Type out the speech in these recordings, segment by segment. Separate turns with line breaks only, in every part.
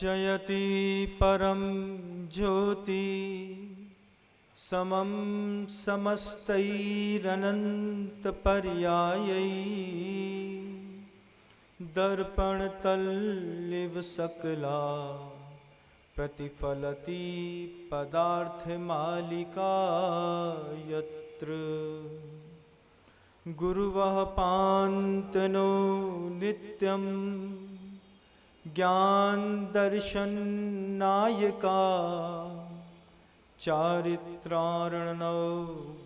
जयति परम ज्योति समम समस्तैरनंत पर्यायै दर्पण तल्लिव सकला प्रतिफलति पदार्थ मालिका यत्र गुरुवः पान्तनो नित्यं ज्ञान दर्शन नायका चारित्रार्णव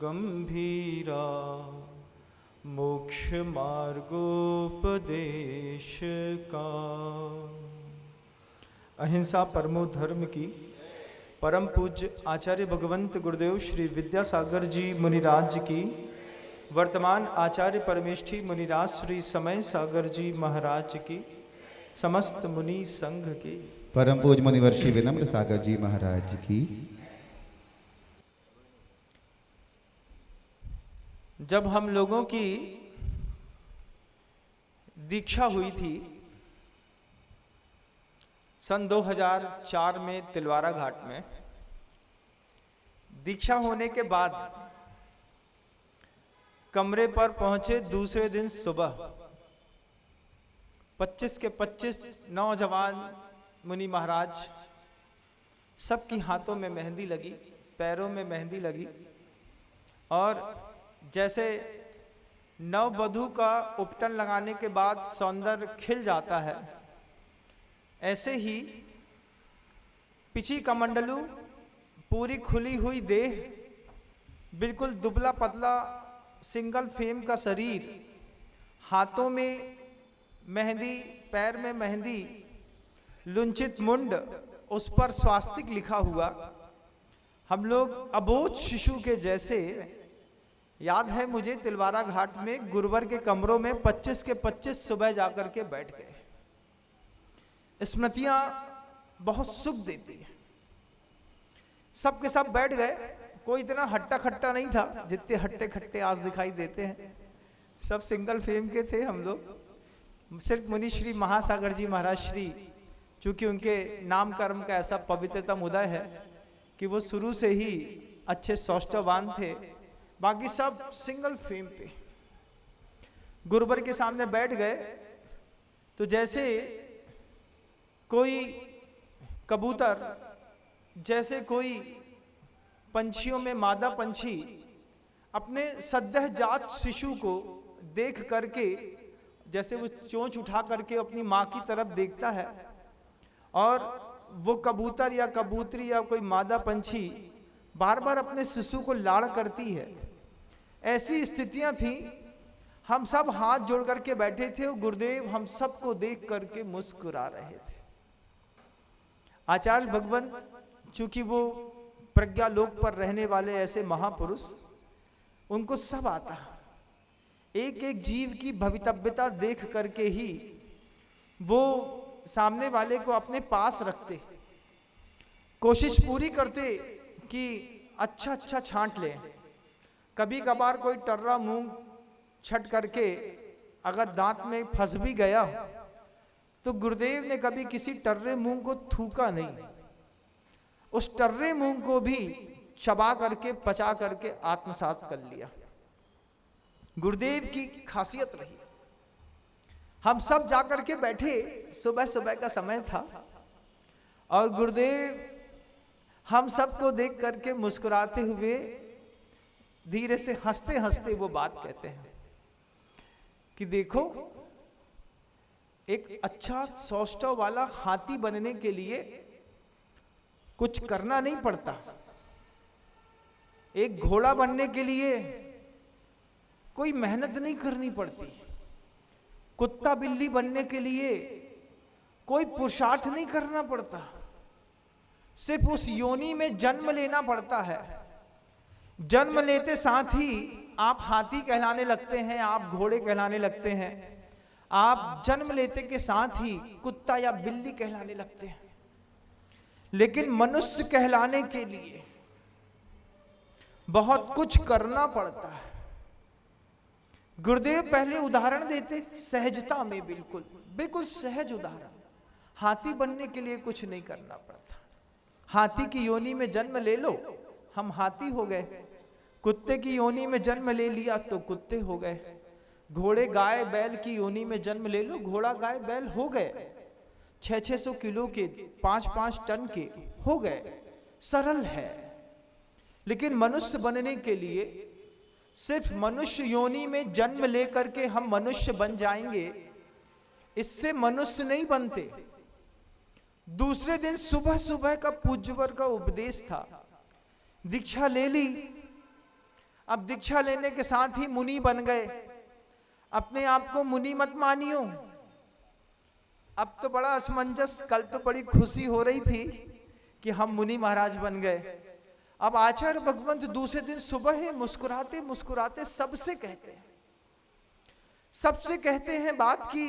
गंभीरा मोक्ष मार्गोपदेश का। अहिंसा परमो धर्म की परम पूज्य आचार्य भगवंत गुरुदेव श्री विद्यासागर जी मुनिराज की, वर्तमान आचार्य परमेष्ठी मुनिराज श्री समय सागर जी महाराज की, समस्त मुनि संघ की,
परम पूज्य मुनिवर्षी विनम्र सागर जी महाराज की।
जब हम लोगों की दीक्षा हुई थी सन 2004 में तिलवारा घाट में, दीक्षा होने के बाद कमरे पर पहुंचे दूसरे दिन सुबह 25 के 25 नौजवान मुनि महाराज, सबकी हाथों में मेहंदी लगी, पैरों में मेहंदी लगी, और जैसे नववधू का उपटन लगाने के बाद सौंदर्य खिल जाता है, ऐसे ही पिछी कमंडलू, पूरी खुली हुई देह, बिल्कुल दुबला पतला सिंगल फेम का शरीर, हाथों में मेहंदी, पैर में मेहंदी, लुंचित मुंड, उस पर स्वास्तिक लिखा हुआ, हम लोग अबोध शिशु के जैसे, याद है मुझे तिलवारा घाट में गुरुवर के कमरों में 25 के 25 सुबह जाकर के बैठ गए। स्मृतियां बहुत सुख देती है। सब के सब बैठ गए, कोई इतना हट्टा खट्टा नहीं था जितने हट्टे खट्टे आज दिखाई देते हैं। सब सिंगल फेम के थे हम लोग। सिर्फ मुनि श्री महासागर जी महाराज श्री, चूंकि उनके नाम कर्म का ऐसा पवित्रतम उदय है कि वो शुरू से ही अच्छे सौष्ठवान थे, बाकी सब सिंगल फेम पे गुरुवर के सामने बैठ गए। तो जैसे कोई कबूतर, जैसे कोई पंछियों में मादा पंछी अपने सद्यह जात शिशु को देख करके, जैसे वो चोंच उठा करके अपनी माँ की तरफ देखता है, और वो कबूतर या कबूतरी या कोई मादा पंछी बार बार अपने शिशु को लाड़ करती है, ऐसी स्थितियां थी। हम सब हाथ जोड़ करके बैठे थे और गुरुदेव हम सबको देख करके मुस्कुरा रहे थे। आचार्य भगवंत, चूंकि वो प्रज्ञा लोक पर रहने वाले ऐसे महापुरुष, उनको सब आता, एक एक जीव की भवितव्यता देख करके ही वो सामने वाले को अपने पास रखते, कोशिश पूरी करते कि अच्छा अच्छा छांट ले। कभी कभार कोई टर्रा मूंग छट करके अगर दांत में फंस भी गया तो गुरुदेव ने कभी किसी टर्रे मूंग को थूका नहीं, उस टर्रे मूंग को भी चबा करके पचा करके आत्मसात कर लिया। गुरुदेव की खासियत रही। हम सब जाकर के बैठे, सुबह सुबह का समय था, और गुरुदेव हम सबको देख करके मुस्कुराते हुए धीरे से हंसते हंसते वो बात कहते हैं कि देखो, एक अच्छा सौष्ठव वाला हाथी बनने के लिए कुछ करना नहीं पड़ता, एक घोड़ा बनने के लिए कोई मेहनत नहीं करनी पड़ती, कुत्ता बिल्ली बनने के लिए कोई पुरुषार्थ नहीं करना पड़ता, सिर्फ उस योनि में जन्म लेना पड़ता है। जन्म लेते साथ ही आप हाथी कहलाने लगते हैं, आप घोड़े कहलाने लगते हैं, आप जन्म लेते के साथ ही कुत्ता या बिल्ली कहलाने लगते हैं। लेकिन मनुष्य कहलाने के लिए बहुत कुछ करना पड़ता है। गुरुदेव पहले उदाहरण देते सहजता में, बिल्कुल बिल्कुल सहज उदाहरण। हाथी बनने के लिए कुछ नहीं करना पड़ता। हाथी की योनि में जन्म ले लो, हम हाथी हो गए। कुत्ते की योनि में जन्म ले लिया तो कुत्ते हो गए। घोड़े गाय बैल की योनि में जन्म ले लो, घोड़ा गाय बैल हो गए। 600-600 किलो के, 5-5 टन के हो गए। सरल है। लेकिन मनुष्य बनने के लिए सिर्फ मनुष्य योनि में जन्म लेकर के हम मनुष्य बन जाएंगे, इससे मनुष्य नहीं बनते। दूसरे दिन सुबह सुबह का पूज्यवर का उपदेश था, दीक्षा ले ली। अब दीक्षा लेने के साथ ही मुनि बन गए। अपने आप को मुनि मत मानियो। अब तो बड़ा असमंजस, कल तो बड़ी खुशी हो रही थी कि हम मुनि महाराज बन गए। अब आचार्य भगवंत दूसरे दिन सुबह ही मुस्कुराते मुस्कुराते सबसे कहते हैं बात की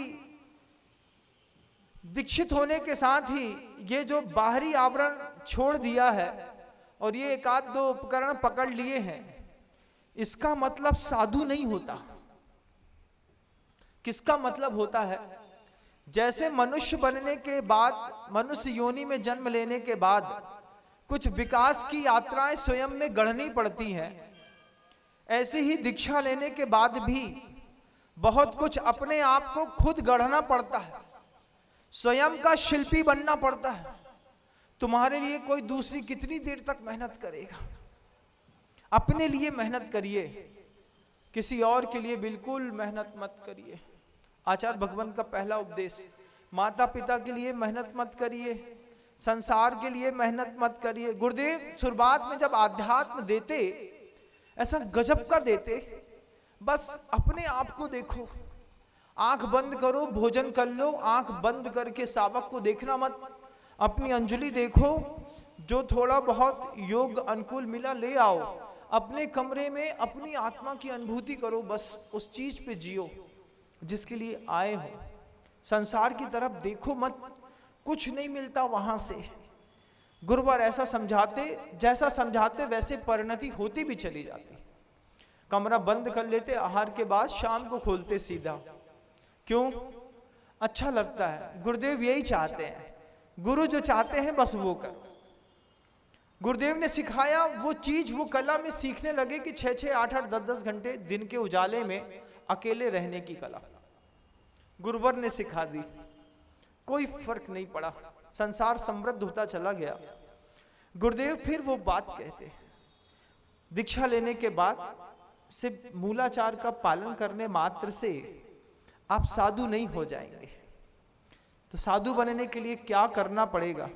दीक्षित होने के साथ ही ये जो बाहरी आवरण छोड़ दिया है और ये एक आध दो उपकरण पकड़ लिए हैं, इसका मतलब साधु नहीं होता। किसका मतलब होता है? जैसे मनुष्य बनने के बाद, मनुष्य योनि में जन्म लेने के बाद कुछ विकास की यात्राएं स्वयं में गढ़नी पड़ती हैं, ऐसे ही दीक्षा लेने के बाद भी बहुत कुछ अपने आप को खुद गढ़ना पड़ता है। स्वयं का शिल्पी बनना पड़ता है। तुम्हारे लिए कोई दूसरी कितनी देर तक मेहनत करेगा? अपने लिए मेहनत करिए, किसी और के लिए बिल्कुल मेहनत मत करिए। आचार्य भगवंत का पहला उपदेश, माता पिता के लिए मेहनत मत करिए, संसार के लिए मेहनत मत करिए। गुरुदेव शुरुआत में जब आध्यात्म देते, ऐसा गजब का देते, बस अपने आप को देखो, आंख बंद करो, भोजन कर लो, आंख बंद करके सावक को देखना मत। अपनी अंजलि देखो, जो थोड़ा बहुत योग अनुकूल मिला ले आओ, अपने कमरे में अपनी आत्मा की अनुभूति करो, बस उस चीज पे जियो जिसके लिए आए हो। संसार की तरफ देखो मत, कुछ नहीं मिलता वहां से। गुरुवर ऐसा समझाते, जैसा समझाते वैसे परिणति होती भी चली जाती। कमरा बंद कर लेते, आहार के बाद शाम को खोलते सीधा। क्यों? अच्छा लगता है। गुरुदेव यही चाहते हैं, गुरु जो चाहते हैं बस वो कर। गुरुदेव ने सिखाया वो चीज, वो कला में सीखने लगे कि 6-6, 8-8, 10-10 घंटे दिन के उजाले में अकेले रहने की कला गुरुवर ने सिखा दी। कोई फर्क नहीं पड़ा, संसार समृद्ध होता चला गया। गुरुदेव फिर वो बात कहते, दीक्षा लेने के बाद सिर्फ मूलाचार का पालन करने मात्र से आप साधु नहीं हो जाएंगे। तो साधु बनने के लिए क्या करना पड़ेगा?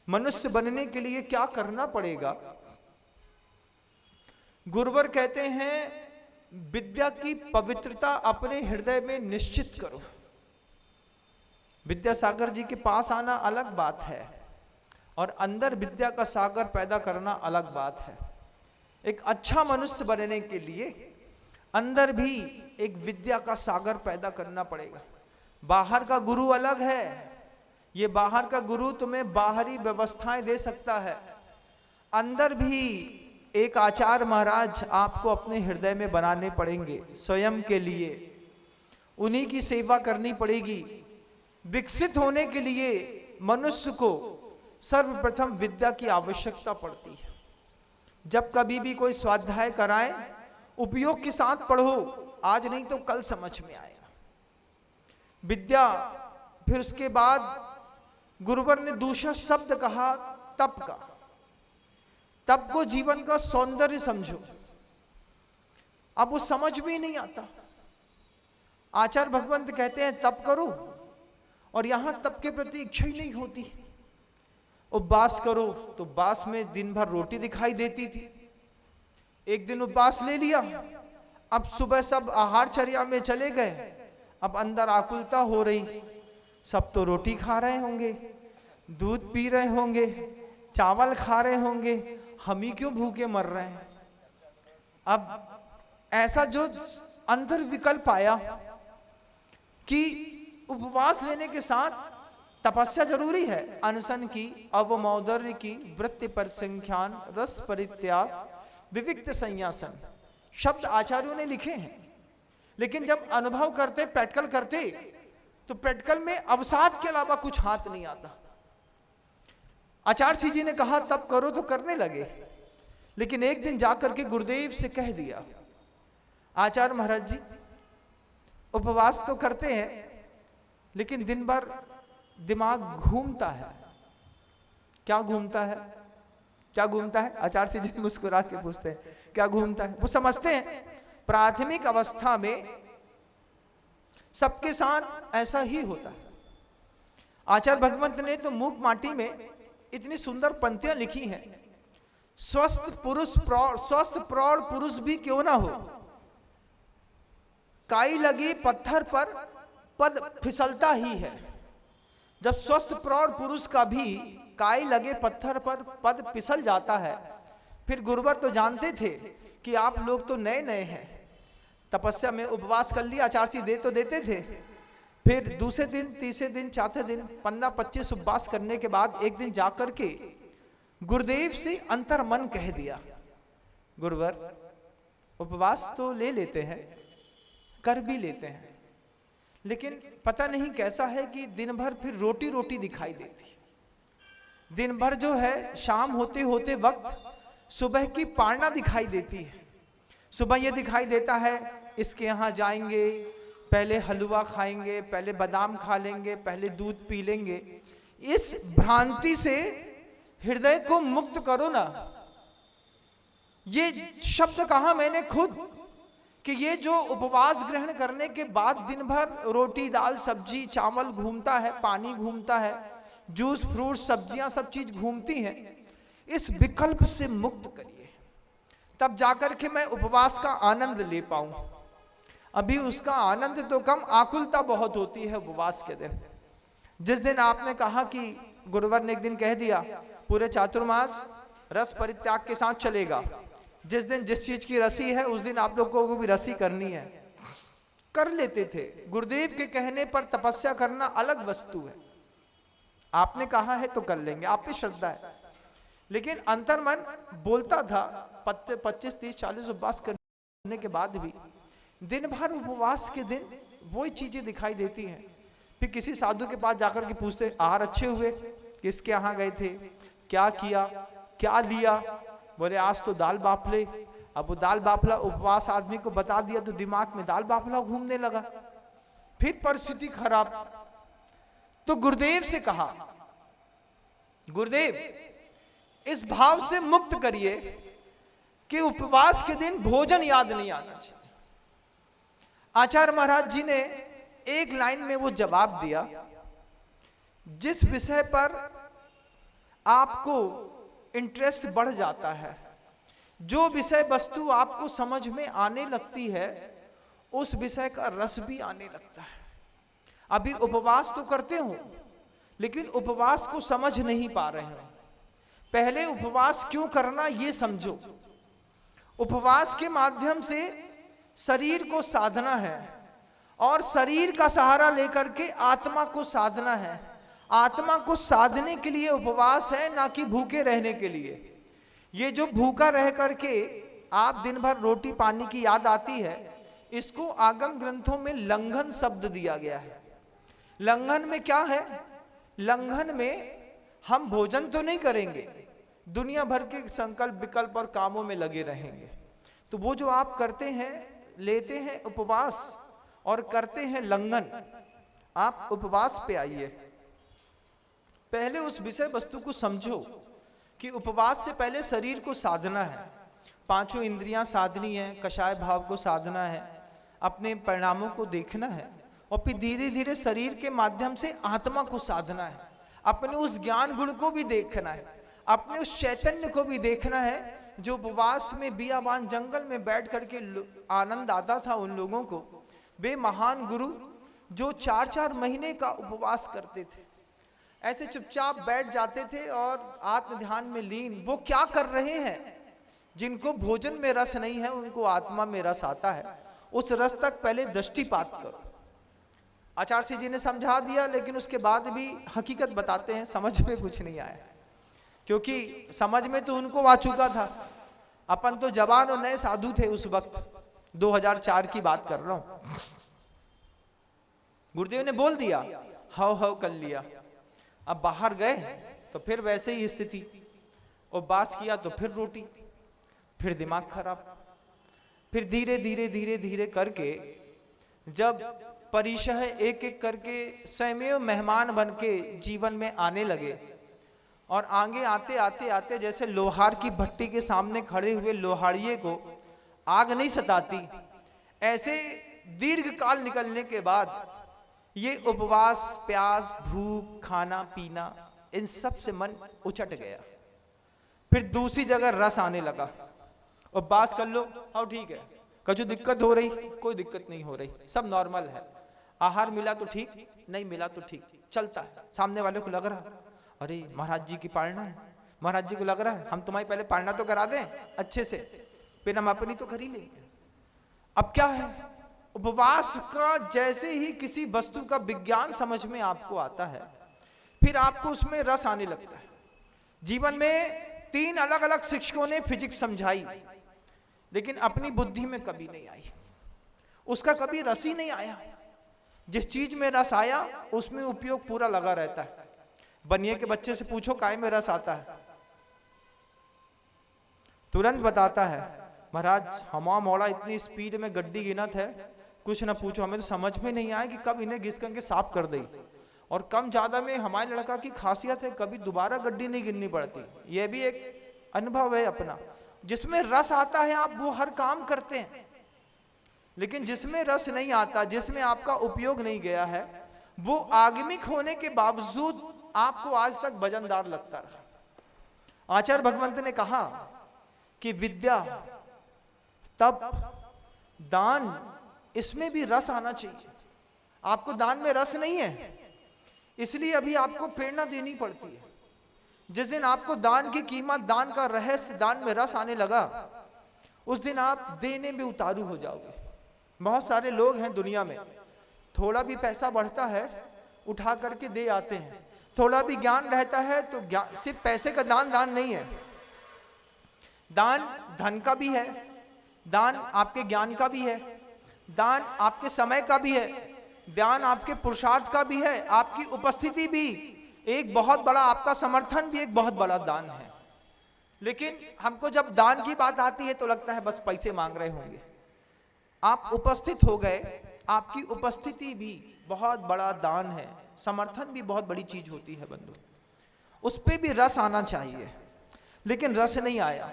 मनुष्य बनने के लिए क्या करना पड़ेगा? गुरुवर कहते हैं विद्या की पवित्रता अपने हृदय में निश्चित करो। विद्यासागर जी के पास आना अलग बात है और अंदर विद्या का सागर पैदा करना अलग बात है। एक अच्छा मनुष्य बनने के लिए अंदर भी एक विद्या का सागर पैदा करना पड़ेगा। बाहर का गुरु अलग है, ये बाहर का गुरु तुम्हें बाहरी व्यवस्थाएं दे सकता है। अंदर भी एक आचार्य महाराज आपको अपने हृदय में बनाने पड़ेंगे स्वयं के लिए, उन्हीं की सेवा करनी पड़ेगी। विकसित होने के लिए मनुष्य को सर्वप्रथम विद्या की आवश्यकता पड़ती है। जब कभी भी कोई स्वाध्याय कराए, उपयोग के साथ पढ़ो, आज नहीं तो कल समझ में आएगा विद्या। फिर उसके बाद गुरुवर ने दूसरा शब्द कहा तप का। तप को जीवन का सौंदर्य समझो। अब वो समझ भी नहीं आता। आचार्य भगवंत कहते हैं तप करो, और यहां तप के प्रति इच्छा ही नहीं होती। उपवास करो तो उपवास में दिन भर रोटी दिखाई देती थी। एक दिन उपवास ले लिया, अब सुबह सब आहारचर्या में चले गए, अब अंदर आकुलता हो रही। सब तो रोटी खा रहे होंगे, दूध पी रहे होंगे, चावल खा रहे होंगे, हम ही क्यों भूखे मर रहे हैं? अब ऐसा जो अंतर विकल्प आया कि उपवास लेने के साथ तपस्या जरूरी है, अनशन की, अवमौदर्य की, वृत्ति पर संख्यान, रस परित्याग, विविक्त संयासन, शब्द आचार्यों ने लिखे हैं। लेकिन जब अनुभव करते, प्रैक्टिकल करते, तो प्रैक्टिकल में अवसाद के अलावा कुछ हाथ नहीं आता। आचार्य जी ने कहा तब करो, तो करने लगे। लेकिन एक दिन जाकर के गुरुदेव से कह दिया, आचार्य महाराज जी उपवास तो करते हैं लेकिन दिन भर दिमाग घूमता है। क्या घूमता है? क्या घूमता है? आचार्य जी मुस्कुरा के पूछते हैं क्या घूमता है। वो समझते हैं प्राथमिक अवस्था में सबके साथ ऐसा ही होता है। आचार्य भगवंत ने तो मूक माटी में इतनी सुंदर पंक्तियां लिखी हैं, स्वस्थ प्रौढ़ पुरुष भी क्यों ना हो, काई लगी पत्थर पर पद फिसलता ही है। जब स्वस्थ प्रौढ़ पुरुष का भी काई लगे पत्थर पर पद फिसल जाता है, फिर गुरुवर तो जानते थे कि आप लोग तो नए नए हैं, तपस्या में उपवास कर लिया, आचार्य दे तो देते थे। फिर दूसरे दिन, तीसरे दिन, चौथे दिन 15-25 उपवास करने के बाद एक दिन जाकर के गुरुदेव से अंतर मन कह दिया, गुरुवर उपवास तो ले लेते हैं, कर भी लेते हैं, लेकिन पता नहीं कैसा है कि दिन भर फिर रोटी रोटी दिखाई देती है। दिन भर जो है शाम होते होते वक्त सुबह की पारना दिखाई देती है। सुबह ये दिखाई देता है इसके यहाँ जाएंगे, पहले हलवा खाएंगे, पहले बादाम खा लेंगे, पहले दूध पी लेंगे। इस भ्रांति से हृदय को मुक्त करो ना। ये शब्द कहा मैंने खुद कि ये जो उपवास ग्रहण करने के बाद दिन भर रोटी दाल सब्जी चावल घूमता है, पानी घूमता है, जूस फ्रूट सब्जियां सब चीज घूमती हैं, इस विकल्प से मुक्त करिए, तब जाकर के मैं उपवास का आनंद ले पाऊं। अभी उसका आनंद तो कम, आकुलता बहुत होती है उपवास के दिन। जिस दिन आपने कहा कि गुरुवर ने एक दिन कह दिया पूरे चातुर्मास रस परित्याग के साथ चलेगा, जिस दिन जिस चीज की रसी है उस दिन आप लोगों को भी रसी करनी है, कर लेते थे। गुरुदेव के कहने पर तपस्या करना अलग वस्तु है, आपने कहा है तो कर लेंगे, आप पे श्रद्धा है। लेकिन अंतर्मन बोलता था 25, 30, 40 उपवास करने के बाद भी दिन भर उपवास के दिन वही चीजें दिखाई देती हैं। फिर किसी साधु के पास जाकर के पूछते आहार अच्छे हुए, किसके यहाँ गए थे, क्या किया, क्या लिया, बोले आज तो दाल बाफले। अब वो दाल बाफला उपवास आदमी को बता दिया तो दिमाग में दाल बाफला घूमने लगा, फिर परिस्थिति खराब। तो गुरुदेव से कहा, गुरुदेव इस भाव से मुक्त करिए कि उपवास के दिन भोजन याद नहीं आना चाहिए। आचार्य महाराज जी ने एक लाइन में वो जवाब दिया, जिस विषय पर आपको इंटरेस्ट बढ़ जाता है, जो विषय वस्तु आपको समझ में आने लगती है, उस विषय का रस भी आने लगता है। अभी उपवास तो करते हो लेकिन उपवास को समझ नहीं पा रहे हो। पहले उपवास क्यों करना ये समझो। उपवास के माध्यम से शरीर को साधना है और शरीर का सहारा लेकर के आत्मा को साधना है। आत्मा को साधने के लिए उपवास है, ना कि भूखे रहने के लिए। ये जो भूखा रह करके आप दिन भर रोटी पानी की याद आती है, इसको आगम ग्रंथों में लंघन शब्द दिया गया है। लंघन में क्या है? लंघन में हम भोजन तो नहीं करेंगे, दुनिया भर के संकल्प विकल्प और कामों में लगे रहेंगे। तो वो जो आप करते हैं, लेते हैं उपवास और करते हैं लंघन। आप उपवास पे आइए, पहले उस विषय वस्तु को समझो कि उपवास से पहले शरीर को साधना है, पांचों इंद्रियां साधनी है, कषाय भाव को साधना है, अपने परिणामों को देखना है और फिर धीरे धीरे शरीर के माध्यम से आत्मा को साधना है। अपने उस ज्ञान गुण को भी देखना है, अपने उस चैतन्य को भी देखना है जो उपवास में बियाबान जंगल में बैठ करके आनंद आता था उन लोगों को। वे महान गुरु जो 4-4 महीने का उपवास करते थे, ऐसे चुपचाप बैठ जाते थे और आत्म ध्यान में लीन। वो क्या कर रहे हैं? जिनको भोजन में रस नहीं है उनको आत्मा में रस आता है। उस रस तक पहले दृष्टिपात करो। आचार्य जी ने समझा दिया, लेकिन उसके बाद भी हकीकत बताते हैं, समझ में कुछ नहीं आया, क्योंकि समझ में तो उनको आ चुका था। अपन तो जवान और नए साधु थे उस वक्त, 2004 की बात कर रहा हूं। गुरुदेव ने बोल दिया, हाव हाव कर लिया। अब बाहर गए तो फिर वैसे ही स्थिति, उपवास किया तो फिर रोटी, फिर दिमाग खराब। फिर धीरे धीरे धीरे धीरे करके जब परिशः एक एक करके स्वयं मेहमान बन के जीवन में आने लगे, और आगे आते आते आते जैसे लोहार की भट्टी के सामने खड़े हुए लोहारिये को आग नहीं सताती, ऐसे दीर्घ काल निकलने के बाद ये उपवास, प्यास, भूख, खाना पीना, इन सब से मन उचट गया। फिर दूसरी जगह रस आने लगा। उपवास कर लो, और ठीक है, कछु दिक्कत हो रही, कोई दिक्कत नहीं हो रही, सब नॉर्मल है। आहार मिला तो ठीक, नहीं मिला तो ठीक, चलता है। सामने वाले को लग रहा, अरे महाराज जी की पालना है, महाराज जी को लग रहा है हम तुम्हारी पहले पालना तो करा दें अच्छे से, फिर हम अपनी तो कर ही लेंगे। अब क्या है, उपवास का जैसे ही किसी वस्तु का विज्ञान समझ में आपको आता है, फिर आपको उसमें रस आने लगता है। जीवन में 3 अलग अलग शिक्षकों ने फिजिक्स समझाई, लेकिन अपनी बुद्धि में कभी नहीं आई, उसका कभी रस ही नहीं आया। जिस चीज में रस आया उसमें उपयोग पूरा लगा रहता है। बनिए के बच्चे से पूछो काय में रस आता है, तुरंत बताता है महाराज हमा मोड़ा इतनी स्पीड में गड्डी गिनत है, कुछ ना पूछो, हमें तो समझ में नहीं आया कि कब इन्हें घिस करके साफ कर दी। और कम ज्यादा में हमारे लड़का की खासियत है, कभी दोबारा गड्डी नहीं गिननी पड़ती। यह भी एक अनुभव है अपना। जिसमें रस आता है आप वो हर काम करते हैं, लेकिन जिसमें रस नहीं आता, जिसमें आपका उपयोग नहीं गया है, वो आगमिक होने के बावजूद आपको आज तक वजनदार लगता रहा। आचार्य भगवंत ने कहा कि विद्या, तप, दान, इसमें भी रस आना चाहिए। आपको दान में रस नहीं है, इसलिए अभी आपको प्रेरणा देनी पड़ती है। जिस दिन आपको दान की कीमत, दान का रहस्य, दान में रस आने लगा, उस दिन आप देने में उतारू हो जाओगे। बहुत सारे लोग हैं दुनिया में, थोड़ा भी पैसा बढ़ता है उठा करके दे आते हैं, थोड़ा भी ज्ञान रहता है तो ज्ञान, सिर्फ पैसे का दान दान नहीं है, दान धन का भी है, दान आपके ज्ञान का भी है, दान आपके समय का भी है, दान आपके पुरुषार्थ का भी है, आपकी उपस्थिति भी एक बहुत बड़ा, आपका समर्थन भी एक बहुत बड़ा दान है। लेकिन हमको जब दान की बात आती है तो लगता है बस पैसे मांग रहे होंगे। आप उपस्थित हो गए, आपकी उपस्थिति भी बहुत बड़ा दान है, समर्थन भी बहुत बड़ी चीज होती है बंधु, उस पर भी रस आना चाहिए, लेकिन रस नहीं आया।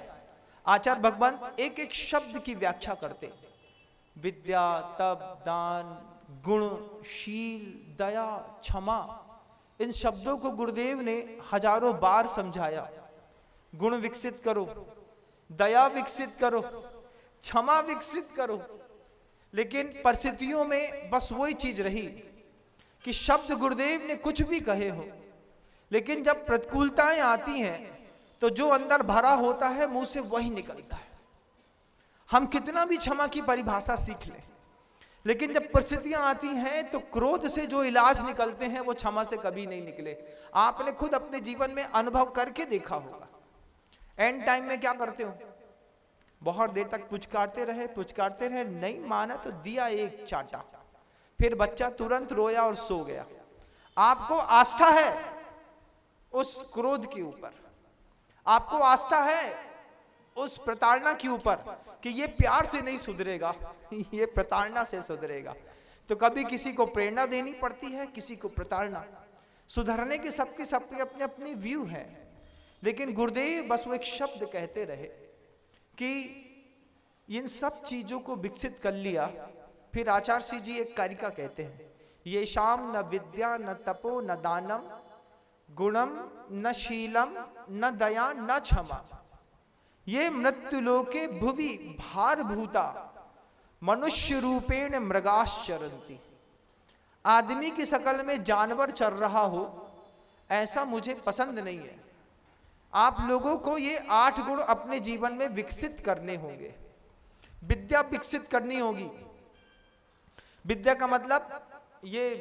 आचार्य भगवंत एक एक शब्द की व्याख्या करते, विद्या, तप, दान, गुण, शील, दया, क्षमा, इन शब्दों को गुरुदेव ने हजारों बार समझाया। गुण विकसित करो, दया विकसित करो, क्षमा विकसित करो, लेकिन परिस्थितियों में बस वही चीज रही कि शब्द गुरुदेव ने कुछ भी कहे हो, लेकिन जब प्रतिकूलताएं आती हैं तो जो अंदर भरा होता है मुंह से वही निकलता है। हम कितना भी क्षमा की परिभाषा सीख लें, लेकिन जब परिस्थितियां आती हैं तो क्रोध से जो इलाज निकलते हैं वो क्षमा से कभी नहीं निकले। आपने खुद अपने जीवन में अनुभव करके देखा होगा। एंड टाइम में क्या करते हो, बहुत देर तक पुचकारते रहे, नहीं माना तो दिया एक चाटा, फिर बच्चा तुरंत रोया और सो गया। आपको आस्था है उस क्रोध के ऊपर, आपको आस्था है उस प्रताड़ना के ऊपर कि ये प्यार से नहीं सुधरेगा, ये प्रताड़ना से सुधरेगा। तो कभी किसी को प्रेरणा देनी पड़ती है, किसी को प्रताड़ना। सुधरने के सबके अपने अपने व्यू है, लेकिन गुरुदेव बस वो एक शब्द कहते रहे कि इन सब चीजों को विकसित कर लिया। फिर आचार्य श्री जी एक कारिका कहते हैं, ये शाम न विद्या न तपो न दानम गुणम न शीलम न दया न क्षमा, ये मृत्यु लोके भुवि भार भूता मनुष्य रूपेण मृगाश्चरन्ति। आदमी की शकल में जानवर चल रहा हो ऐसा मुझे पसंद नहीं है। आप लोगों को ये 8 गुण अपने जीवन में विकसित करने होंगे, विद्या विकसित करनी होगी। विद्या का मतलब ये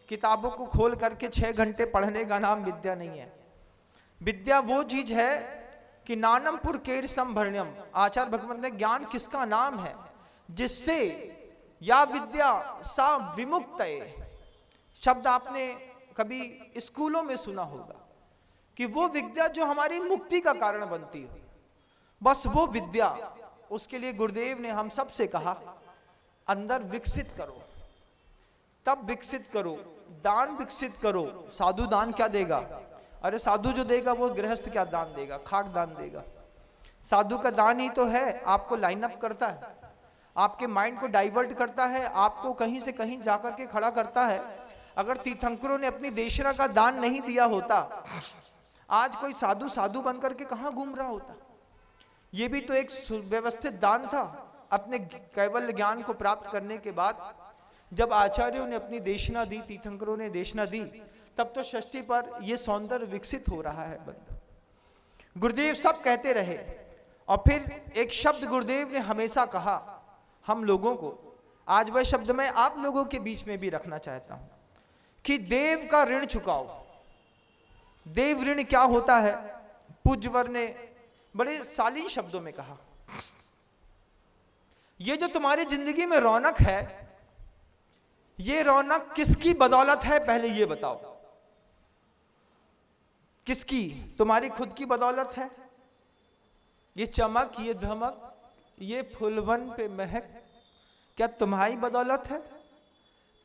किताबों को खोल करके 6 घंटे पढ़ने का नाम विद्या नहीं है। विद्या वो चीज है कि नानम पुर केर संभरणम। आचार्य भगवंत ने ज्ञान किसका नाम है, जिससे या विद्या सा विमुक्त शब्द आपने कभी स्कूलों में सुना होगा कि वो विद्या जो हमारी मुक्ति का कारण बनती हो, बस वो विद्या, उसके लिए गुरुदेव ने हम सब से कहा अंदर विकसित करो, तब विकसित करो, दान विकसित करो। साधु दान क्या देगा? अरे साधु जो देगा वो गृहस्थ क्या दान देगा? खाक दान देगा। साधु का दान ही तो है, आपको लाइन अप करता है, आपके माइंड को डाइवर्ट करता है, आपको कहीं से कहीं जाकर के खड़ा करता है। अगर तीर्थंकरों ने अपनी देशना का दान नहीं दिया होता, आज कोई साधु साधु बनकर के कहां घूम रहा होता? ये भी तो एक सुव्यवस्थित दान था। अपने कैवल्य ज्ञान को प्राप्त करने के बाद जब आचार्यों ने अपनी देशना दी, तीर्थंकरों ने देशना दी, तब तो षष्ठी पर यह सौंदर्य विकसित हो रहा है बंधु। गुरुदेव सब कहते रहे, और फिर एक शब्द गुरुदेव ने हमेशा कहा हम लोगों को, आज वह शब्द मैं आप लोगों के बीच में भी रखना चाहता हूं कि देव का ऋण चुकाओ। देव ऋण क्या होता है? पूज्यवर ने बड़े शालीन शब्दों में कहा, ये जो तुम्हारी जिंदगी में रौनक है, ये रौनक किसकी बदौलत है? पहले ये बताओ, किसकी? तुम्हारी खुद की बदौलत है? ये चमक, ये धमक, ये फूलवन पे महक क्या तुम्हारी बदौलत है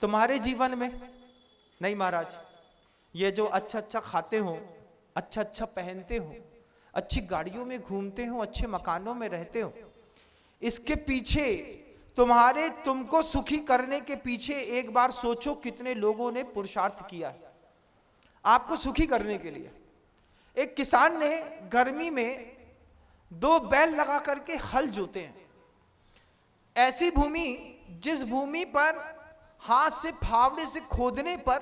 तुम्हारे जीवन में? नहीं महाराज, ये जो अच्छा अच्छा खाते हो, अच्छा अच्छा पहनते हो, अच्छी गाड़ियों में घूमते हो, अच्छे मकानों में रहते हो, इसके पीछे तुम्हारे तुमको सुखी करने के पीछे एक बार सोचो कितने लोगों ने पुरुषार्थ किया है आपको सुखी करने के लिए। एक किसान ने गर्मी में 2 बैल लगा करके हल जोते हैं। ऐसी भूमि, जिस भूमि पर हाथ से फावड़े से खोदने पर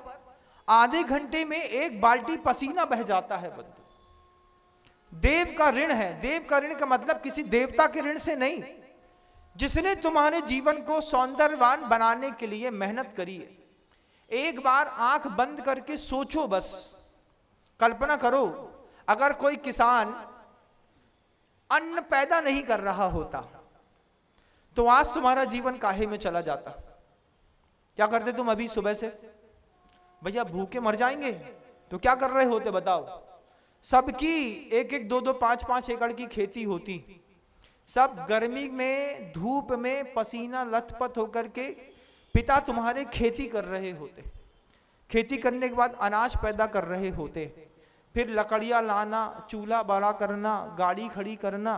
आधे घंटे में 1 बाल्टी पसीना बह जाता है बंधु। देव का ऋण है। देव का ऋण का मतलब किसी देवता के ऋण से नहीं, जिसने तुम्हारे जीवन को सौंदर्यवान बनाने के लिए मेहनत करी है। एक बार आंख बंद करके सोचो, बस कल्पना करो, अगर कोई किसान अन्न पैदा नहीं कर रहा होता तो आज तुम्हारा जीवन काहे में चला जाता? क्या करते तुम अभी सुबह से? भैया भूखे मर जाएंगे तो क्या कर रहे होते बताओ? सबकी 1-1, 2-2, 5-5 एकड़ की खेती होती, सब गर्मी में धूप में पसीना लथपथ होकर के पिता तुम्हारे खेती कर रहे होते। खेती करने के बाद अनाज पैदा कर रहे होते, फिर लकड़ियां लाना, चूल्हा बड़ा करना, गाड़ी खड़ी करना।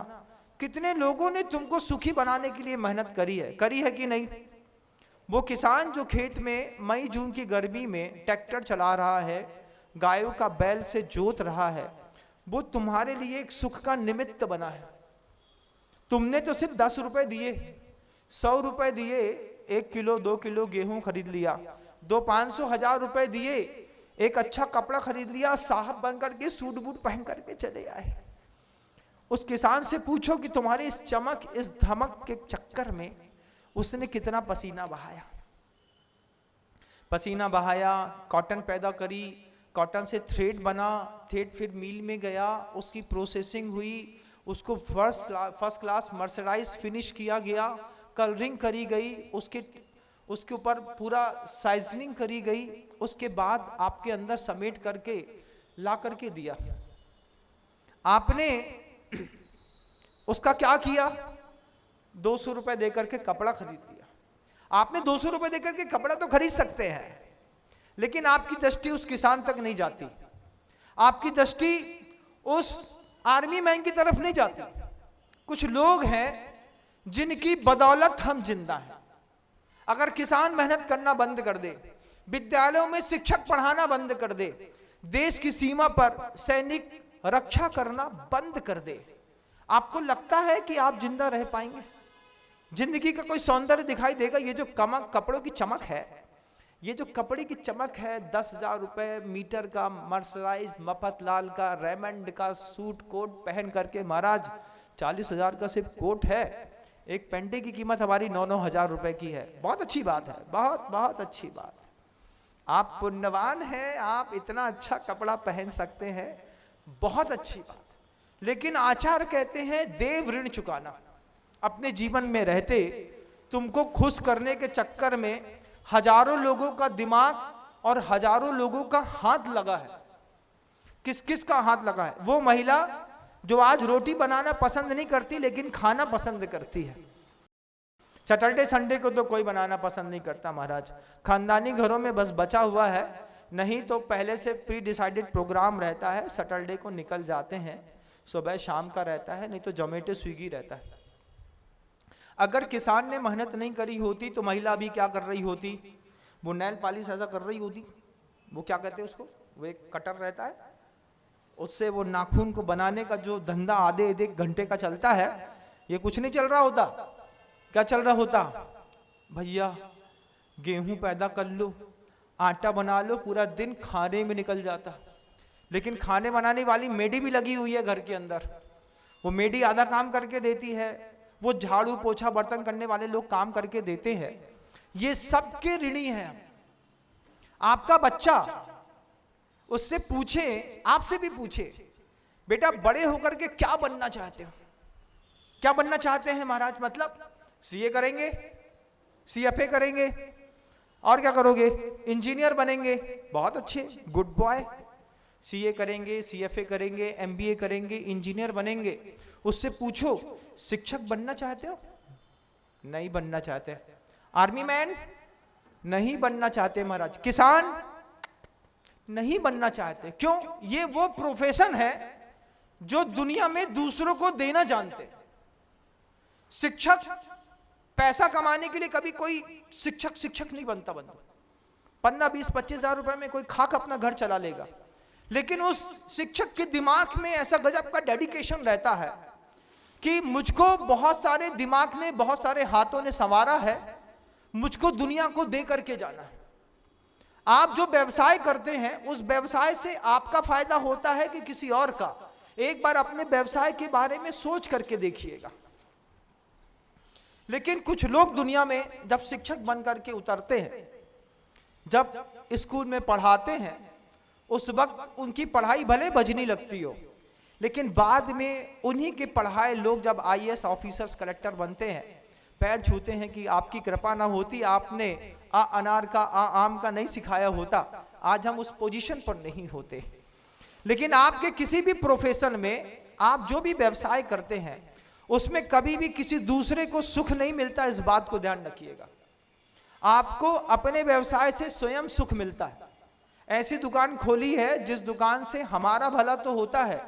कितने लोगों ने तुमको सुखी बनाने के लिए मेहनत करी है कि नहीं? वो किसान जो खेत में मई जून की गर्मी में ट्रैक्टर चला रहा है, गायों का बैल से जोत रहा है, वो तुम्हारे लिए एक सुख का निमित्त बना है। तुमने तो सिर्फ 10 रुपए दिए, 100 रुपए दिए, 1 किलो 2 किलो गेहूं खरीद लिया, 200-500 1000 रुपए दिए, एक अच्छा कपड़ा खरीद लिया, साहब बन करके सूट बूट पहन करके चले आए। उस किसान से पूछो कि तुम्हारे इस चमक इस धमक के चक्कर में उसने कितना पसीना बहाया। पसीना बहाया, कॉटन पैदा करी, कॉटन से थ्रेड बना, थ्रेड फिर मिल में गया, उसकी प्रोसेसिंग हुई, उसको फर्स्ट क्लास मर्सराइज फिनिश किया गया, कलरिंग करी गई, उसके ऊपर पूरा साइजनिंग करी गई, उसके बाद आपके अंदर समेट करके ला करके दिया। आपने उसका क्या किया? 200 रुपए देकर के कपड़ा खरीद लिया। आपने 200 रुपए देकर के कपड़ा तो खरीद सकते हैं, लेकिन आपकी दृष्टि उस किसान तक नहीं जाती, आपकी दृष्टि उस आर्मी मैन की तरफ नहीं जाती। कुछ लोग हैं जिनकी बदौलत हम जिंदा हैं। अगर किसान मेहनत करना बंद कर दे, विद्यालयों में शिक्षक पढ़ाना बंद कर दे, देश की सीमा पर सैनिक रक्षा करना बंद कर दे, आपको लगता है कि आप जिंदा रह पाएंगे? जिंदगी का कोई सौंदर्य दिखाई देगा? ये जो कपड़ों की चमक है, ये जो कपड़े की चमक है, 10,000 रुपए मीटर का मर्सराइज मफतलाल का रेमंड का सूट कोट पहन करके, महाराज 40,000 का सिर्फ कोट है, एक पेंटे की कीमत हमारी 9-9 हजार रुपए की है। बहुत अच्छी बात है, बहुत बहुत अच्छी बात। आप पुण्यवान हैं, आप इतना अच्छा कपड़ा पहन सकते हैं, बहुत अच्छी बात। लेकिन आचार्य कहते हैं देव ऋण चुकाना। अपने जीवन में रहते तुमको खुश करने के चक्कर में हजारों लोगों का दिमाग और हजारों लोगों का हाथ लगा है। किस किस का हाथ लगा है? वो महिला जो आज रोटी बनाना पसंद नहीं करती लेकिन खाना पसंद करती है। सैटरडे संडे को तो कोई बनाना पसंद नहीं करता महाराज, खानदानी घरों में बस बचा हुआ है, नहीं तो पहले से प्री डिसाइडेड प्रोग्राम रहता है, सैटरडे को निकल जाते हैं, सुबह शाम का रहता है, नहीं तो जोमेटो स्विगी रहता है। अगर किसान ने मेहनत नहीं करी होती तो महिला अभी क्या कर रही होती? वो नेल पॉलिश ऐसा कर रही होती, वो क्या कहते हैं उसको, वो एक कटर रहता है, उससे वो नाखून को बनाने का जो धंधा आधे एक घंटे का चलता है, ये कुछ नहीं चल रहा होता। क्या चल रहा होता? भैया गेहूं पैदा कर लो, आटा बना लो, पूरा दिन खाने में निकल जाता। लेकिन खाने बनाने वाली मेडी भी लगी हुई है घर के अंदर, वो मेडी आधा काम करके देती है, वो झाड़ू पोछा बर्तन करने वाले लोग काम करके देते हैं। ये सबके ऋणी हैं। आपका बच्चा, उससे पूछे, आपसे भी पूछे, बेटा बड़े होकर के क्या बनना चाहते हो? क्या बनना चाहते हैं महाराज? मतलब सीए करेंगे, सीएफए करेंगे, और क्या करोगे? इंजीनियर बनेंगे। बहुत अच्छे, गुड बॉय। सीए करेंगे, सीएफए करेंगे, एमबीए करेंगे, इंजीनियर बनेंगे। उससे पूछो शिक्षक बनना चाहते हो? नहीं बनना चाहते। Army man? नहीं बनना चाहते महाराज। किसान? नहीं बनना चाहते। क्यों? ये वो प्रोफेशन है जो दुनिया में दूसरों को देना जानते। शिक्षक, पैसा कमाने के लिए कभी कोई शिक्षक नहीं बनता। 15, 20, 25 हजार रुपए में कोई खाक अपना घर चला लेगा, लेकिन उस शिक्षक के दिमाग में ऐसा गजब का डेडिकेशन रहता है कि मुझको बहुत सारे दिमाग ने, बहुत सारे हाथों ने संवारा है, मुझको दुनिया को दे करके जाना है। आप जो व्यवसाय करते हैं उस व्यवसाय से आपका फायदा होता है कि किसी और का? एक बार अपने व्यवसाय के बारे में सोच करके देखिएगा। लेकिन कुछ लोग दुनिया में जब शिक्षक बन करके उतरते हैं, जब स्कूल में पढ़ाते हैं, उस वक्त उनकी पढ़ाई भले बजनी लगती हो, लेकिन बाद में उन्हीं के पढ़ाए लोग जब आईएएस ऑफिसर्स, कलेक्टर बनते हैं, पैर छूते हैं कि आपकी कृपा ना होती, आपने आ अनार का आ आम का नहीं सिखाया होता, आज हम उस पोजीशन पर नहीं होते। लेकिन आपके किसी भी प्रोफेशन में, आप जो भी व्यवसाय करते हैं, उसमें कभी भी किसी दूसरे को सुख नहीं मिलता, इस बात को ध्यान रखिएगा। आपको अपने व्यवसाय से स्वयं सुख मिलता है। ऐसी दुकान खोली है जिस दुकान से हमारा भला तो होता है,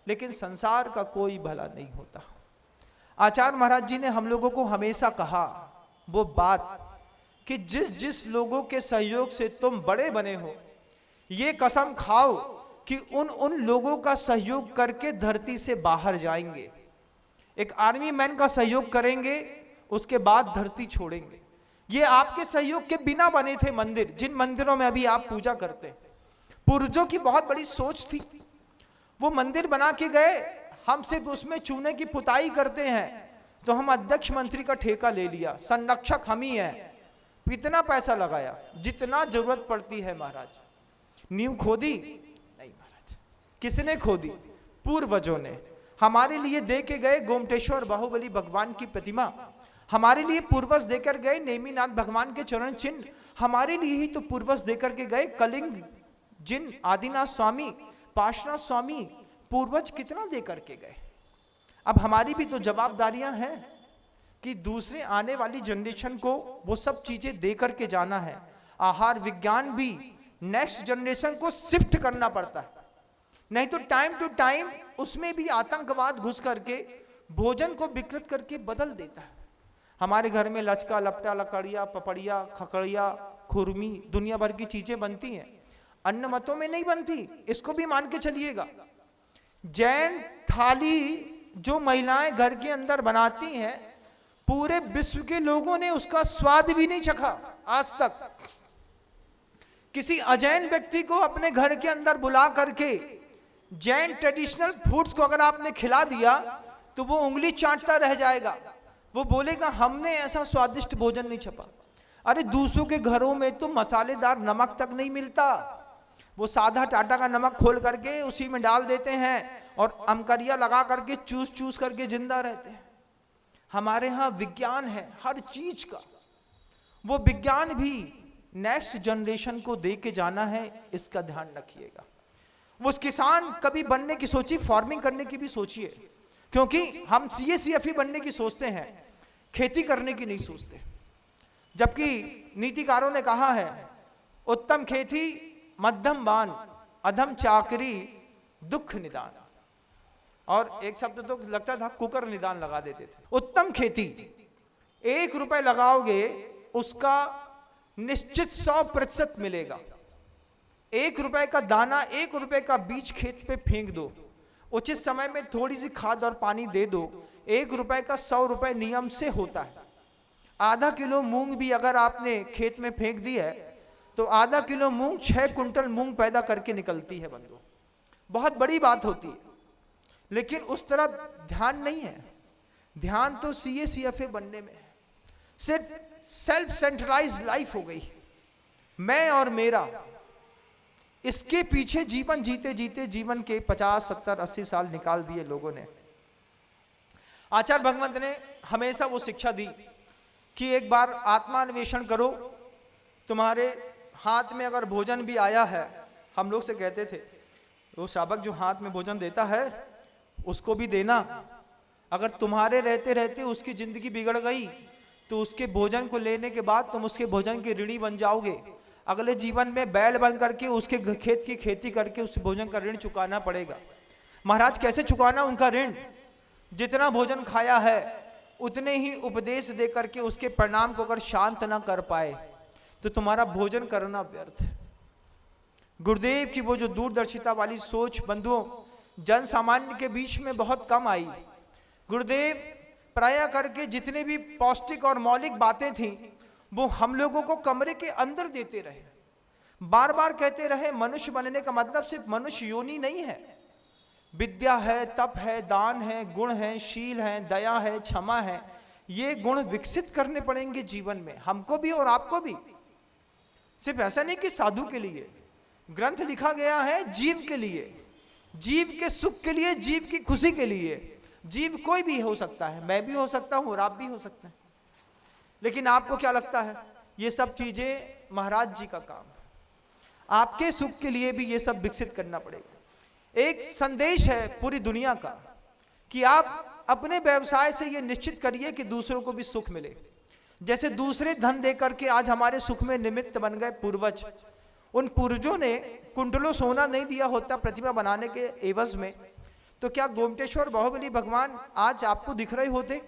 लेकिन संसार का कोई भला नहीं होता। आचार्य महाराज जी ने हम लोगों को हमेशा कहा वो बात कि जिस जिस लोगों के सहयोग से तुम बड़े बने हो, ये कसम खाओ कि उन लोगों का सहयोग करके धरती से बाहर जाएंगे। एक आर्मी मैन का सहयोग करेंगे, उसके बाद धरती छोड़ेंगे। ये आपके सहयोग के बिना बने थे मंदिर, जिन मंदिरों में अभी आप पूजा करते हैं। पूर्वजों की बहुत बड़ी सोच थी, वो मंदिर बना के गए, हम सिर्फ उसमें चूने की पुताई करते हैं, तो हम अध्यक्ष मंत्री का ठेका ले लिया, संरक्षक हम ही हैं। इतना पैसा लगाया जितना जरूरत पड़ती है महाराज। नींव खोदी? नहीं महाराज। किसने खोदी? पूर्वजों ने। हमारे लिए दे के गए गोमटेश्वर बाहुबली भगवान की प्रतिमा, हमारे लिए पूर्वज देकर गए नेमिनाथ भगवान के चरण चिन्ह, हमारे लिए ही तो पूर्वज देकर के गए कलिंग जिन आदिनाथ स्वामी, पार्श्वनाथ स्वामी, पूर्वज कितना दे करके गए। अब हमारी भी तो जवाबदारियां हैं कि दूसरे आने वाली जनरेशन को वो सब चीजें दे करके जाना है। आहार विज्ञान भी नेक्स्ट जनरेशन को शिफ्ट करना पड़ता है, नहीं तो टाइम टू टाइम उसमें भी आतंकवाद घुस करके भोजन को विकृत करके बदल देता है। हमारे घर में लचका, लपटा, लकड़िया, पपड़िया, खकड़िया, खुरमी, दुनिया भर की चीजें बनती हैं, अन्य मतों में नहीं बनती, इसको भी मान के चलिएगा। जैन थाली जो महिलाएं घर के अंदर बनाती हैं, पूरे विश्व के लोगों ने उसका स्वाद भी नहीं चखा आज तक। किसी अजैन व्यक्ति को अपने घर के अंदर बुला करके जैन ट्रेडिशनल फूड्स को अगर आपने खिला दिया तो वो उंगली चाटता रह जाएगा, वो बोलेगा हमने ऐसा स्वादिष्ट भोजन नहीं छपा। अरे दूसरों के घरों में तो मसालेदार नमक तक नहीं मिलता, वो साधा टाटा का नमक खोल करके उसी में डाल देते हैं और अमकरिया लगा करके चूस चूस करके जिंदा रहते हैं। हमारे यहाँ विज्ञान है हर चीज का, वो विज्ञान भी नेक्स्ट जनरेशन को दे के जाना है, इसका ध्यान रखिएगा। उस किसान कभी बनने की सोची, फार्मिंग करने की भी सोचिए, क्योंकि हम CA-CFE बनने की सोचते हैं, खेती करने की नहीं सोचते। जबकि नीतिकारों ने कहा है, उत्तम खेती मध्यम बान, अधम चाकरी दुख निदान। और एक शब्द तो लगता था कुकर निदान लगा देते थे। उत्तम खेती, 1 रुपए लगाओगे उसका निश्चित 100% मिलेगा। 1 रुपए का दाना, 1 रुपए का बीज खेत पे फेंक दो, उचित समय में थोड़ी सी खाद और पानी दे दो, 1 रुपए का 100 रुपए नियम से होता है। आधा किलो मूंग भी अगर आपने खेत में फेंक दी है तो आधा किलो मूंग 6 कुंटल मूंग पैदा करके निकलती है बंधु। बहुत बड़ी बात होती है, लेकिन उस तरफ ध्यान नहीं है। ध्यान तो CA-CFA बनने में है। सिर्फ सेल्फ सेंट्रलाइज लाइफ हो गई, मैं और मेरा। इसके पीछे जीवन जीते जीते जीवन के 50, 70, 80 साल निकाल दिए लोगों ने। आचार्य भगवंत ने हमेशा वो शिक्षा दी कि एक बार आत्मान्वेषण करो। तुम्हारे हाथ में अगर भोजन भी आया है, हम लोग से कहते थे, वो श्रावक जो हाथ में भोजन देता है उसको भी देना। अगर तुम्हारे रहते रहते उसकी जिंदगी बिगड़ गई तो उसके भोजन को लेने के बाद तुम उसके भोजन के ऋणी बन जाओगे। अगले जीवन में बैल बन करके उसके खेत की खेती करके उस भोजन का ऋण चुकाना पड़ेगा। महाराज कैसे चुकाना उनका ऋण? जितना भोजन खाया है उतने ही उपदेश दे करके उसके परिणाम को अगर शांत ना कर पाए तो तुम्हारा भोजन करना व्यर्थ है। गुरुदेव की वो जो दूरदर्शिता वाली सोच बंधुओं जन सामान्य के बीच में बहुत कम आई। गुरुदेव प्राय करके जितने भी पौष्टिक और मौलिक बातें थी वो हम लोगों को कमरे के अंदर देते रहे। बार बार कहते रहे मनुष्य बनने का मतलब सिर्फ मनुष्य योनि नहीं है, विद्या है, तप है, दान है, गुण है, शील है, दया है, क्षमा है। ये गुण विकसित करने पड़ेंगे जीवन में, हमको भी और आपको भी। सिर्फ ऐसा नहीं कि साधु के लिए ग्रंथ लिखा गया है, जीव के लिए, जीव के सुख के लिए, जीव की खुशी के लिए। जीव कोई भी हो सकता है, मैं भी हो सकता हूं और आप भी हो सकते हैं। लेकिन आपको क्या लगता है? ये सब चीजें महाराज जी का काम है। आपके सुख के लिए भी ये सब विकसित करना पड़ेगा। एक संदेश है पूरी दुनिया का कि आप अपने व्यवसाय से ये निश्चित करिए कि दूसरों को भी सुख मिले। जैसे दूसरे धन देकर के आज हमारे सुख में निमित्त बन गए पूर्वज। उन पूर्वजों ने कुंडलों सोना नहीं दिया होता प्रतिमा बनाने के एवज में, तो क्या गोमटेश्वर बाहुबली भगवान आज आपको दिख रहे होते?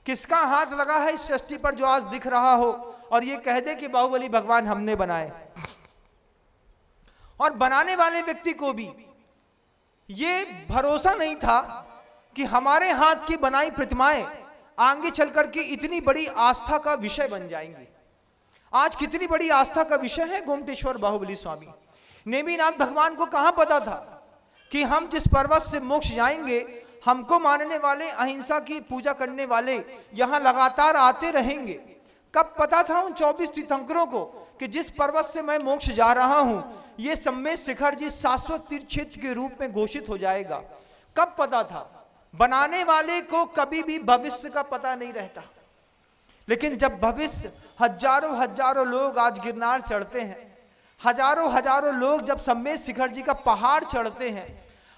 किसका हाथ लगा है इस सृष्टि पर जो आज दिख रहा हो और ये कह दे कि बाहुबली भगवान हमने बनाए? और बनाने वाले व्यक्ति को भी ये भरोसा नहीं था कि हमारे हाथ की बनाई प्रतिमाएं आगे चलकर के इतनी बड़ी आस्था का विषय बन जाएंगी। आज कितनी बड़ी आस्था का विषय है गोमटेश्वर बाहुबली स्वामी। नेमिनाथ भगवान को कहां पता था कि हम जिस पर्वत से मोक्ष जाएंगे, हमको मानने वाले, अहिंसा की पूजा करने वाले यहां लगातार आते रहेंगे। कब पता था उन 24 तीर्थंकरों को कि जिस पर्वत से मैं मोक्ष जा रहा हूं ये सम्मेद शिखर जी शाश्वत तीर्थ क्षेत्र के रूप में घोषित हो जाएगा? कब पता था? बनाने वाले को कभी भी भविष्य का पता नहीं रहता। लेकिन जब भविष्य, हजारों हजारों लोग आज गिरनार चढ़ते हैं, हजारों हजारों लोग जब सम्मेद शिखर जी का पहाड़ चढ़ते हैं,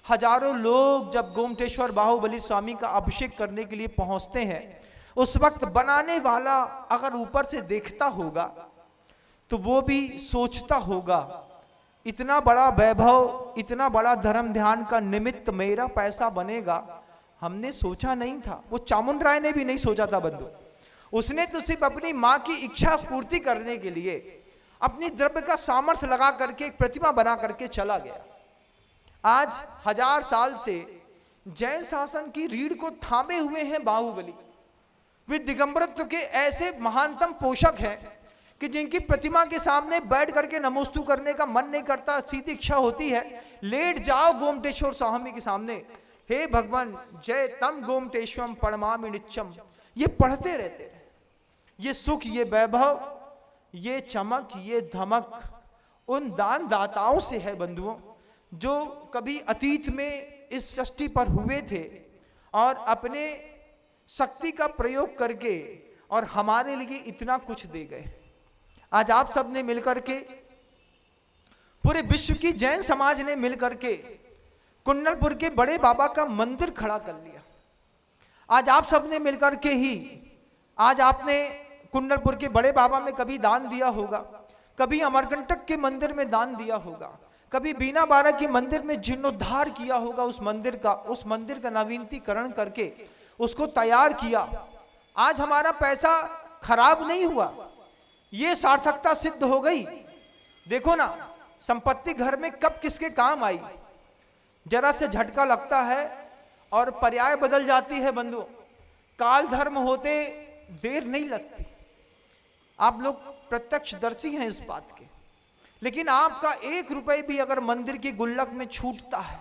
हजारों लोग जब गोमटेश्वर बाहुबली स्वामी का अभिषेक करने के लिए पहुंचते हैं, उस वक्त बनाने वाला अगर ऊपर से देखता होगा तो वो भी सोचता होगा इतना बड़ा वैभव, इतना बड़ा धर्म ध्यान का निमित्त मेरा पैसा बनेगा, हमने सोचा नहीं था। वो चामुंड राय ने भी नहीं सोचा था बंधु। उसने तो सिर्फ अपनी मां की इच्छा पूर्ति करने के लिए अपनी द्रव्य का सामर्थ्य लगा करके एक प्रतिमा बना करके चला गया। आज 1000 साल से जैन शासन की रीढ़ को थामे हुए हैं बाहुबली। वे दिगंबरत्व के ऐसे महानतम पोषक हैं कि जिनकी प्रतिमा के सामने बैठ करके नमोस्तु करने का मन नहीं करता, सीधी इच्छा होती है लेट जाओ गोमटेश्वर स्वामी के सामने, हे भगवान जय तम गोमटेश्वरम परमामि नित्यम, ये पढ़ते रहते हैं। ये सुख, ये वैभव, ये चमक, ये धमक उन दान दाताओं से है बंधुओं जो कभी अतीत में इस सृष्टि पर हुए थे और अपने शक्ति का प्रयोग करके और हमारे लिए इतना कुछ दे गए। आज आप सब ने मिलकर के, पूरे विश्व की जैन समाज ने मिलकर के कुंडलपुर के बड़े बाबा का मंदिर खड़ा कर लिया। आज आप सब ने मिलकर के ही, आज आपने कुंडलपुर के बड़े बाबा में कभी दान दिया होगा, कभी अमरकंटक के मंदिर में दान दिया होगा, कभी बीना बारा के मंदिर में जीर्णोद्धार किया होगा, उस मंदिर का नवीनीकरण करके उसको तैयार किया। आज हमारा पैसा खराब नहीं हुआ, ये सार्थकता सिद्ध हो गई। देखो ना, संपत्ति घर में कब किसके काम आई, जरा से झटका लगता है और पर्याय बदल जाती है बंधुओं। काल धर्म होते देर नहीं लगती, आप लोग प्रत्यक्षदर्शी हैं इस बात के। लेकिन आपका 1 रुपए भी अगर मंदिर की गुल्लक में छूटता है,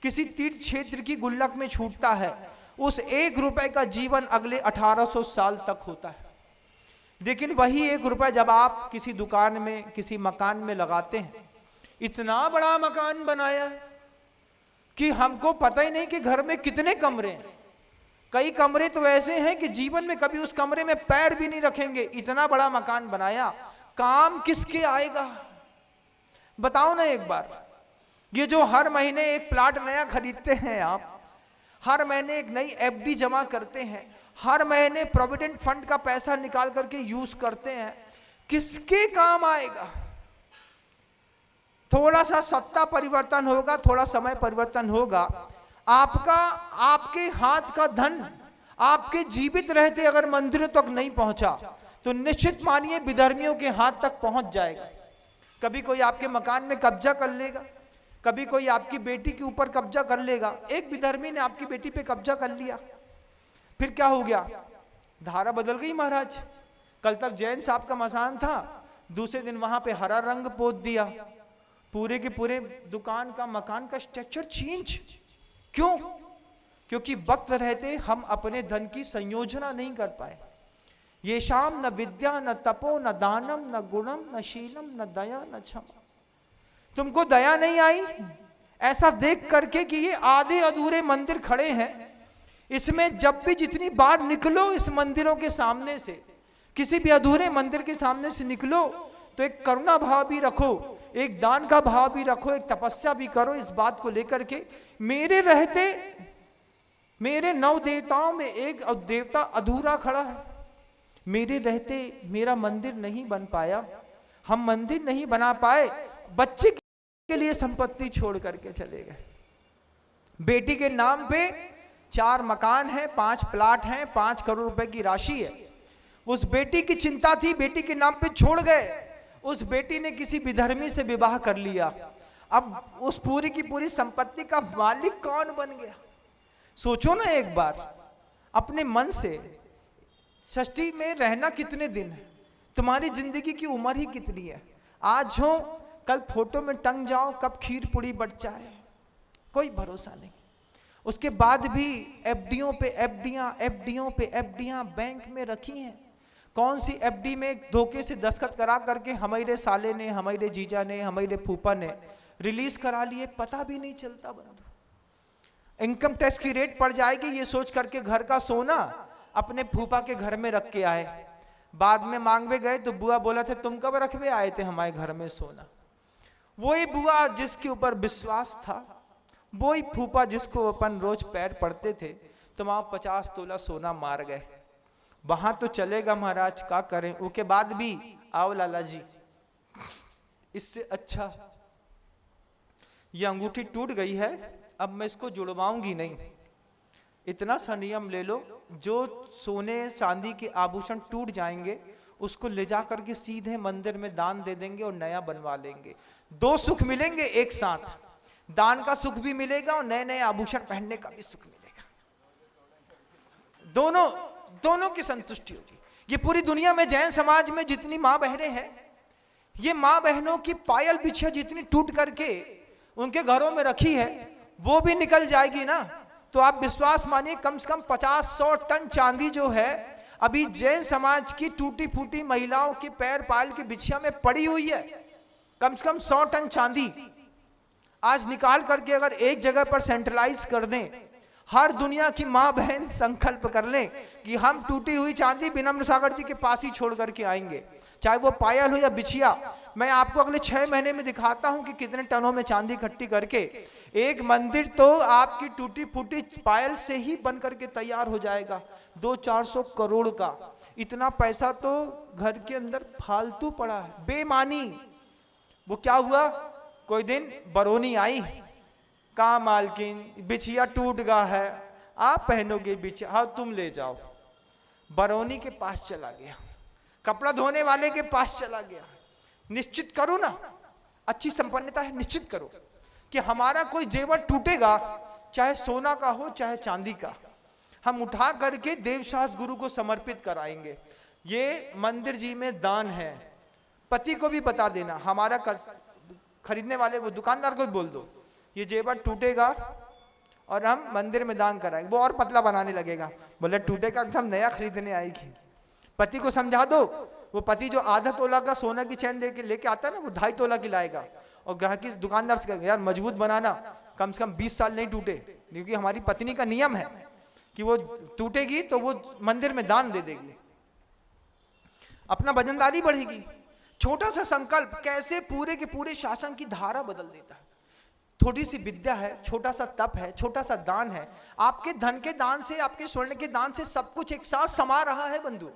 किसी तीर्थ क्षेत्र की गुल्लक में छूटता है, उस 1 रुपए का जीवन अगले 1800 साल तक होता है। लेकिन वही 1 रुपए जब आप किसी दुकान में, किसी मकान में लगाते हैं, इतना बड़ा मकान बनाया है कि हमको पता ही नहीं कि घर में कितने कमरे हैं। कई कमरे तो ऐसे हैं कि जीवन में कभी उस कमरे में पैर भी नहीं रखेंगे, इतना बड़ा मकान बनाया। काम किसके आएगा बताओ ना एक बार। ये जो हर महीने एक प्लाट नया खरीदते हैं आप, हर महीने एक नई एफडी जमा करते हैं, हर महीने प्रोविडेंट फंड का पैसा निकाल करके यूज करते हैं, किसके काम आएगा? थोड़ा सा सत्ता परिवर्तन होगा, थोड़ा समय परिवर्तन होगा, आपका, आपके हाथ का धन आपके जीवित रहते अगर मंदिरों तक नहीं पहुंचा तो निश्चित मानिए विधर्मियों के हाथ तक पहुंच जाएगा। कभी कोई आपके मकान में कब्जा कर लेगा, कभी कोई आपकी बेटी के ऊपर कब्जा कर लेगा। एक विधर्मी ने आपकी बेटी पे कब्जा कर लिया, फिर क्या हो गया? धारा बदल गई महाराज। कल तक जैन साहब का मसान था, दूसरे दिन वहां पे हरा रंग पोत दिया, पूरे के पूरे दुकान का, मकान का स्ट्रक्चर चेंज। क्यों? क्योंकि वक्त रहते हम अपने धन की संयोजना नहीं कर पाए। ये शाम न विद्या न तपो न दानम न गुणम न शीलम न दया न क्षमा। तुमको दया नहीं आई ऐसा देख करके कि ये आधे अधूरे मंदिर खड़े हैं, इसमें जब भी जितनी बार निकलो इस मंदिरों के सामने से, किसी भी अधूरे मंदिर के सामने से निकलो तो एक करुणा भाव भी रखो, एक दान का भाव भी रखो, एक तपस्या भी करो इस बात को लेकर के मेरे रहते मेरे 9 देवताओं में एक देवता अधूरा खड़ा है, मेरे रहते मेरा मंदिर नहीं बन पाया, हम मंदिर नहीं बना पाए, बच्चे के लिए संपत्ति छोड़ करके चले गए। बेटी के नाम पे 4 मकान है, 5 प्लाट हैं, 5 करोड़ रुपए की राशि है। उस बेटी की चिंता थी, बेटी के नाम पे छोड़ गए। उस बेटी ने किसी विधर्मी से विवाह कर लिया। अब उस पूरी की पूरी संपत्ति का मालिक कौन बन गया? सोचो ना एक बार अपने मन से, षष्ठी में रहना कितने दिन है? तुम्हारी जिंदगी की उम्र ही कितनी है? आज हो कल फोटो में टंग जाओ, कब खीर पूरी बट जाए, कोई भरोसा नहीं। उसके बाद भी एफडीओं पे एफडीआं, एफडीओं पे एफडीआं बैंक में रखी हैं। कौन सी एफडी में धोखे से दस्तखत करा करके हमारे साले ने, हमारे जीजा ने, हमारे फूफा ने रिलीज करा लिए, पता भी नहीं चलता बंधु। इनकम टैक्स की रेट पड़ जाएगी ये सोच करके घर का सोना अपने फूफा के घर में रख के आए, बाद में मांगवे गए तो बुआ बोला थे तुम कब रखवे आए थे हमारे घर में सोना। वही बुआ जिसके ऊपर विश्वास था, वही फूफा जिसको अपन रोज पैर पड़ते थे, तो वहां 50 तोला सोना मार गए। वहां तो चलेगा महाराज, क्या करें। उसके बाद भी आओ लाला जी, इससे अच्छा ये अंगूठी टूट गई है, अब मैं इसको जुड़वाऊंगी नहीं। इतना सा नियम ले लो, जो सोने चांदी के आभूषण टूट जाएंगे उसको ले जा करके सीधे मंदिर में दान दे देंगे और नया बनवा लेंगे। 2 सुख मिलेंगे एक साथ, दान का सुख भी मिलेगा और नए नए आभूषण पहनने का भी सुख मिलेगा। दोनों की संतुष्टि होगी। ये पूरी दुनिया में जैन समाज में जितनी माँ बहनें हैं, ये माँ बहनों की पायल बिछिया जितनी टूट करके उनके घरों में रखी है, वो भी निकल जाएगी ना। तो आप विश्वास मानिए कम से कम 50-100 टन चांदी जो है अभी जैन समाज की टूटी फूटी महिलाओं के पैर पायल की बिछिया में पड़ी हुई है। कम से कम 100 टन चांदी आज निकाल करके अगर एक जगह पर सेंट्रलाइज कर दें, हर दुनिया की माँ बहन संकल्प कर लें कि हम टूटी हुई चांदी विनम्र सागर जी के पास ही छोड़ करके आएंगे, चाहे वो पायल हो या बिछिया। मैं आपको अगले 6 महीने में दिखाता हूं कि कितने टनों में चांदी इकट्ठी करके एक मंदिर तो आपकी टूटी फूटी पायल से ही बन करके तैयार हो जाएगा। 200-400 करोड़ का इतना पैसा तो घर के अंदर फालतू पड़ा है, बेमानी। वो क्या हुआ, कोई दिन बरौनी आई, कहा मालकिन बिछिया टूट गया है, आप पहनोगे बिछिया, हाँ तुम ले जाओ। बरौनी के पास चला गया, कपड़ा धोने वाले के पास चला गया। निश्चित करो ना, अच्छी संपन्नता है, निश्चित करो कि हमारा कोई जेवर टूटेगा, चाहे सोना का हो चाहे चांदी का, हम उठा करके देवशास्त्र गुरु को समर्पित कराएंगे। ये मंदिर जी में दान है। पति को भी बता देना, हमारा खरीदने वाले वो दुकानदार को भी बोल दो ये जेवर टूटेगा और हम मंदिर में दान कराएंगे। वो और पतला बनाने लगेगा, बोले टूटेगा हम नया खरीदने आएगी। पति को समझा दो, वो पति जो आधा तोला का सोना की चैन लेके आता है ना, वो 2.5 तोला की लाएगा और ग्राहकी दुकानदार से कहेगा यार मजबूत बनाना, कम से कम 20 साल नहीं टूटे, क्योंकि हमारी पत्नी का नियम है कि वो टूटेगी तो वो मंदिर में दान दे देगी, अपना वजनदारी बढ़ेगी। छोटा सा संकल्प कैसे पूरे के पूरे शासन की धारा बदल देता है। थोड़ी सी विद्या है, छोटा सा तप है, छोटा सा दान है, आपके धन के दान से, आपके स्वर्ण के दान से सब कुछ एक साथ समा रहा है बंधु,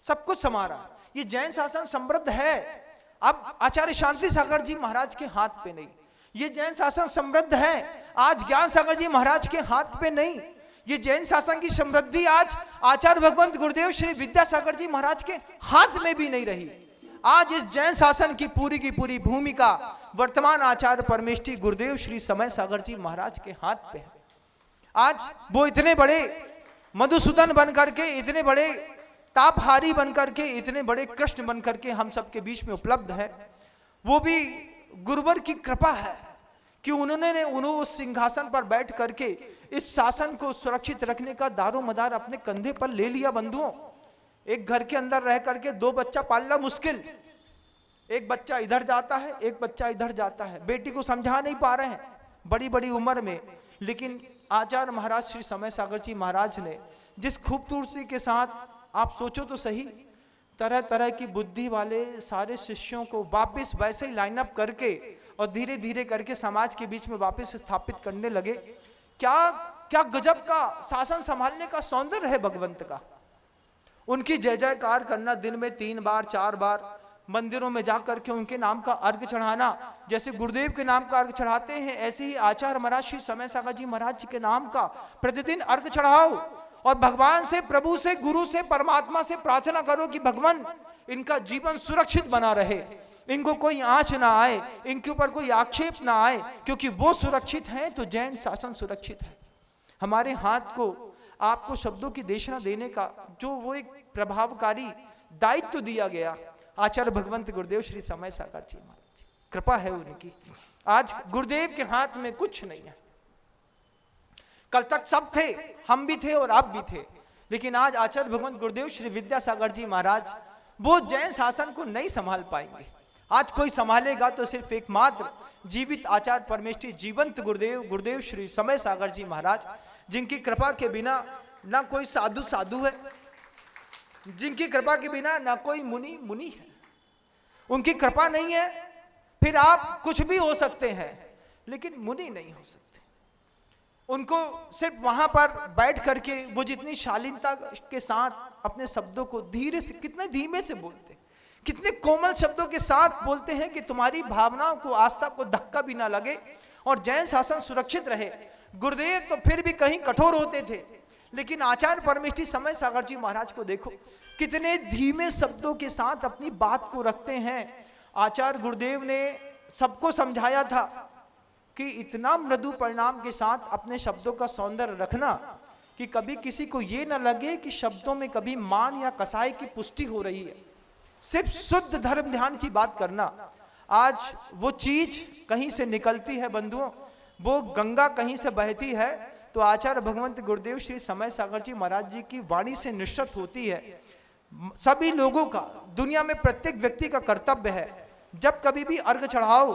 सब कुछ समा रहा। ये जैन शासन समृद्ध है, अब आचार्य शांति सागर जी महाराज के हाथ पे नहीं। ये जैन शासन समृद्ध है, आज ज्ञान सागर जी महाराज के हाथ पे नहीं। ये जैन शासन की समृद्धि आज आचार्य भगवंत गुरुदेव श्री विद्यासागर जी महाराज के हाथ में भी नहीं रही। आज इस जैन शासन की पूरी भूमिका वर्तमान आचार्य परमेष्ठी गुरुदेव श्री समय सागर जी महाराज के हाथ पे है। आज वो इतने बड़े मधुसूदन बन करके, इतने बड़े तापहारी बन करके, इतने बड़े कृष्ण बन करके हम सबके बीच में उपलब्ध है। वो भी गुरुवर की कृपा है कि उन्होंने उस सिंहासन पर बैठ करके इस शासन को सुरक्षित रखने का दारोमदार अपने कंधे पर ले लिया। बंधुओं, एक घर के अंदर रह करके 2 बच्चा पालना मुश्किल, एक बच्चा इधर जाता है, एक बच्चा इधर जाता है, बेटी को समझा नहीं पा रहे हैं बड़ी उम्र में। लेकिन आचार्य महाराज श्री समय सागर जी महाराज ने जिस खूबसूरती के साथ, आप सोचो तो सही, तरह तरह की बुद्धि वाले सारे शिष्यों को वापस वैसे ही लाइन अप करके और धीरे धीरे करके समाज के बीच में वापस स्थापित करने लगे। क्या गजब का शासन संभालने का सौंदर्य है भगवंत का। उनकी जय जयकार करना, दिन में 3 बार 4 बार मंदिरों में जाकर के उनके नाम का अर्घ चढ़ाना। जैसे गुरुदेव के नाम का अर्घ चढ़ाते हैं, ऐसे ही आचार्य महाराज श्री समय सागर जी महाराज जी के नाम का प्रतिदिन अर्घ चढ़ाओ और भगवान से, प्रभु से, गुरु से, परमात्मा से प्रार्थना करो कि भगवान इनका जीवन सुरक्षित बना रहे, इनको कोई आंच ना आए, इनके ऊपर कोई आक्षेप ना आए, क्योंकि वो सुरक्षित हैं तो जैन शासन सुरक्षित है। हमारे हाथ को आपको शब्दों की देशना देने का जो वो एक प्रभावकारी दायित्व दिया गया, आचार्य भगवंत गुरुदेव श्री समय सागर जी महाराज, कृपा है उनकी। आज गुरुदेव के हाथ में कुछ नहीं है। कल तक सब थे, हम भी थे और आप भी थे, लेकिन आज आचार्य भगवंत गुरुदेव श्री विद्यासागर जी महाराज वो जैन शासन को नहीं संभाल पाएंगे। आज कोई संभालेगा तो सिर्फ एकमात्र जीवित आचार्य परमेष्ठी जीवंत गुरुदेव श्री समय सागर जी महाराज, जिनकी कृपा के बिना ना कोई साधु है, जिनकी कृपा के बिना ना कोई मुनि है। उनकी कृपा नहीं है, फिर आप कुछ भी हो सकते हैं लेकिन मुनि नहीं हो सकते। उनको सिर्फ वहां पर बैठ करके वो जितनी शालीनता के साथ अपने शब्दों को धीरे से, कितने धीमे से बोलते, कितने कोमल शब्दों के साथ बोलते हैं कि तुम्हारी भावनाओं को, आस्था को धक्का भी ना लगे और जैन शासन सुरक्षित रहे। गुरुदेव तो फिर भी कहीं कठोर होते थे, लेकिन आचार्य परमेष्ठी समय सागर जी महाराज को देखो कितने धीमे शब्दों के साथ अपनी बात को रखते हैं। आचार्य गुरुदेव ने सबको समझाया था कि इतना मृदु परिणाम के साथ अपने शब्दों का सौंदर्य रखना कि कभी किसी को ये ना लगे कि शब्दों में कभी मान या कसाई की पुष्टि हो रही है। सिर्फ शुद्ध धर्म ध्यान की बात करना। आज वो चीज कहीं से निकलती है बंधुओं, वो गंगा कहीं से बहती है तो आचार्य भगवंत गुरुदेव श्री समय सागर जी महाराज जी की वाणी से निश्चित होती है। सभी लोगों का, दुनिया में प्रत्येक व्यक्ति का कर्तव्य है, जब कभी भी अर्घ चढ़ाओ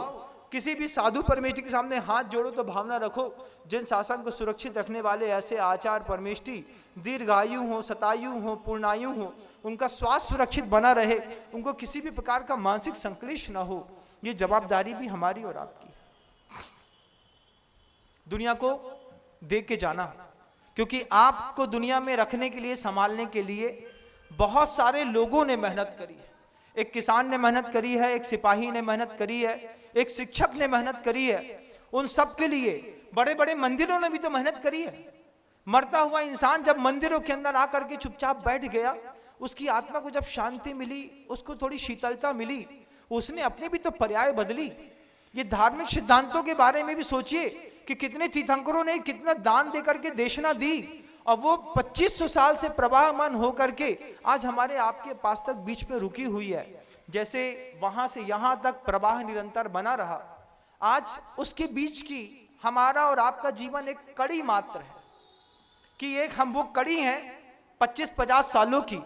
किसी भी साधु परमेष्ठी के सामने हाथ जोड़ो तो भावना रखो, जिन शासन को सुरक्षित रखने वाले ऐसे आचार परमेष्ठी दीर्घायु हो, शतायु हो, पूर्णायु हो, उनका स्वास्थ्य सुरक्षित बना रहे, उनको किसी भी प्रकार का मानसिक संक्लेश ना हो। ये जवाबदारी भी हमारी और आपकी। दुनिया को देख के जाना, क्योंकि आपको दुनिया में रखने के लिए, संभालने के लिए बहुत सारे लोगों ने मेहनत करी है। एक किसान ने मेहनत करी है, एक सिपाही ने मेहनत करी है, एक शिक्षक ने मेहनत करी है। उन सब के लिए बड़े बड़े मंदिरों ने भी तो मेहनत करी है। मरता हुआ इंसान जब मंदिरों के अंदर आकर के चुपचाप बैठ गया, उसकी आत्मा को जब शांति मिली, उसको थोड़ी शीतलता मिली, उसने अपने भी तो पर्याय बदली। ये धार्मिक सिद्धांतों के बारे में भी सोचिए कि कितने तीर्थंकरों ने कितना दान देकर के देशना दी, और वो 2500 साल से प्रवाहमान होकर के आज हमारे आपके पास तक बीच में रुकी हुई है। जैसे वहां से यहां तक प्रवाह निरंतर बना रहा, आज उसके बीच की हमारा और आपका जीवन एक कड़ी मात्र है कि एक हम वो कड़ी हैं 25-50 सालों की,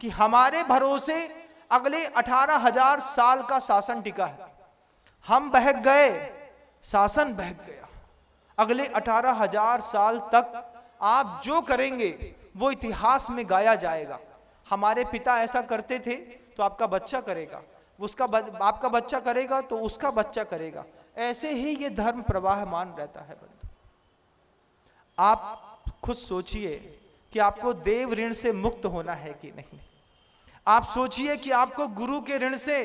कि हमारे भरोसे अगले 18,000 साल का शासन टिका है। हम बहक गए, शासन बहक गया। अगले 18,000 साल तक आप जो करेंगे वो इतिहास में गाया जाएगा। हमारे पिता ऐसा करते थे तो आपका बच्चा करेगा, आपका बच्चा करेगा तो उसका बच्चा करेगा। ऐसे ही ये धर्म प्रवाहमान रहता है बंधु। आप खुद सोचिए कि आपको देव ऋण से मुक्त होना है कि नहीं। आप सोचिए कि आपको गुरु के ऋण से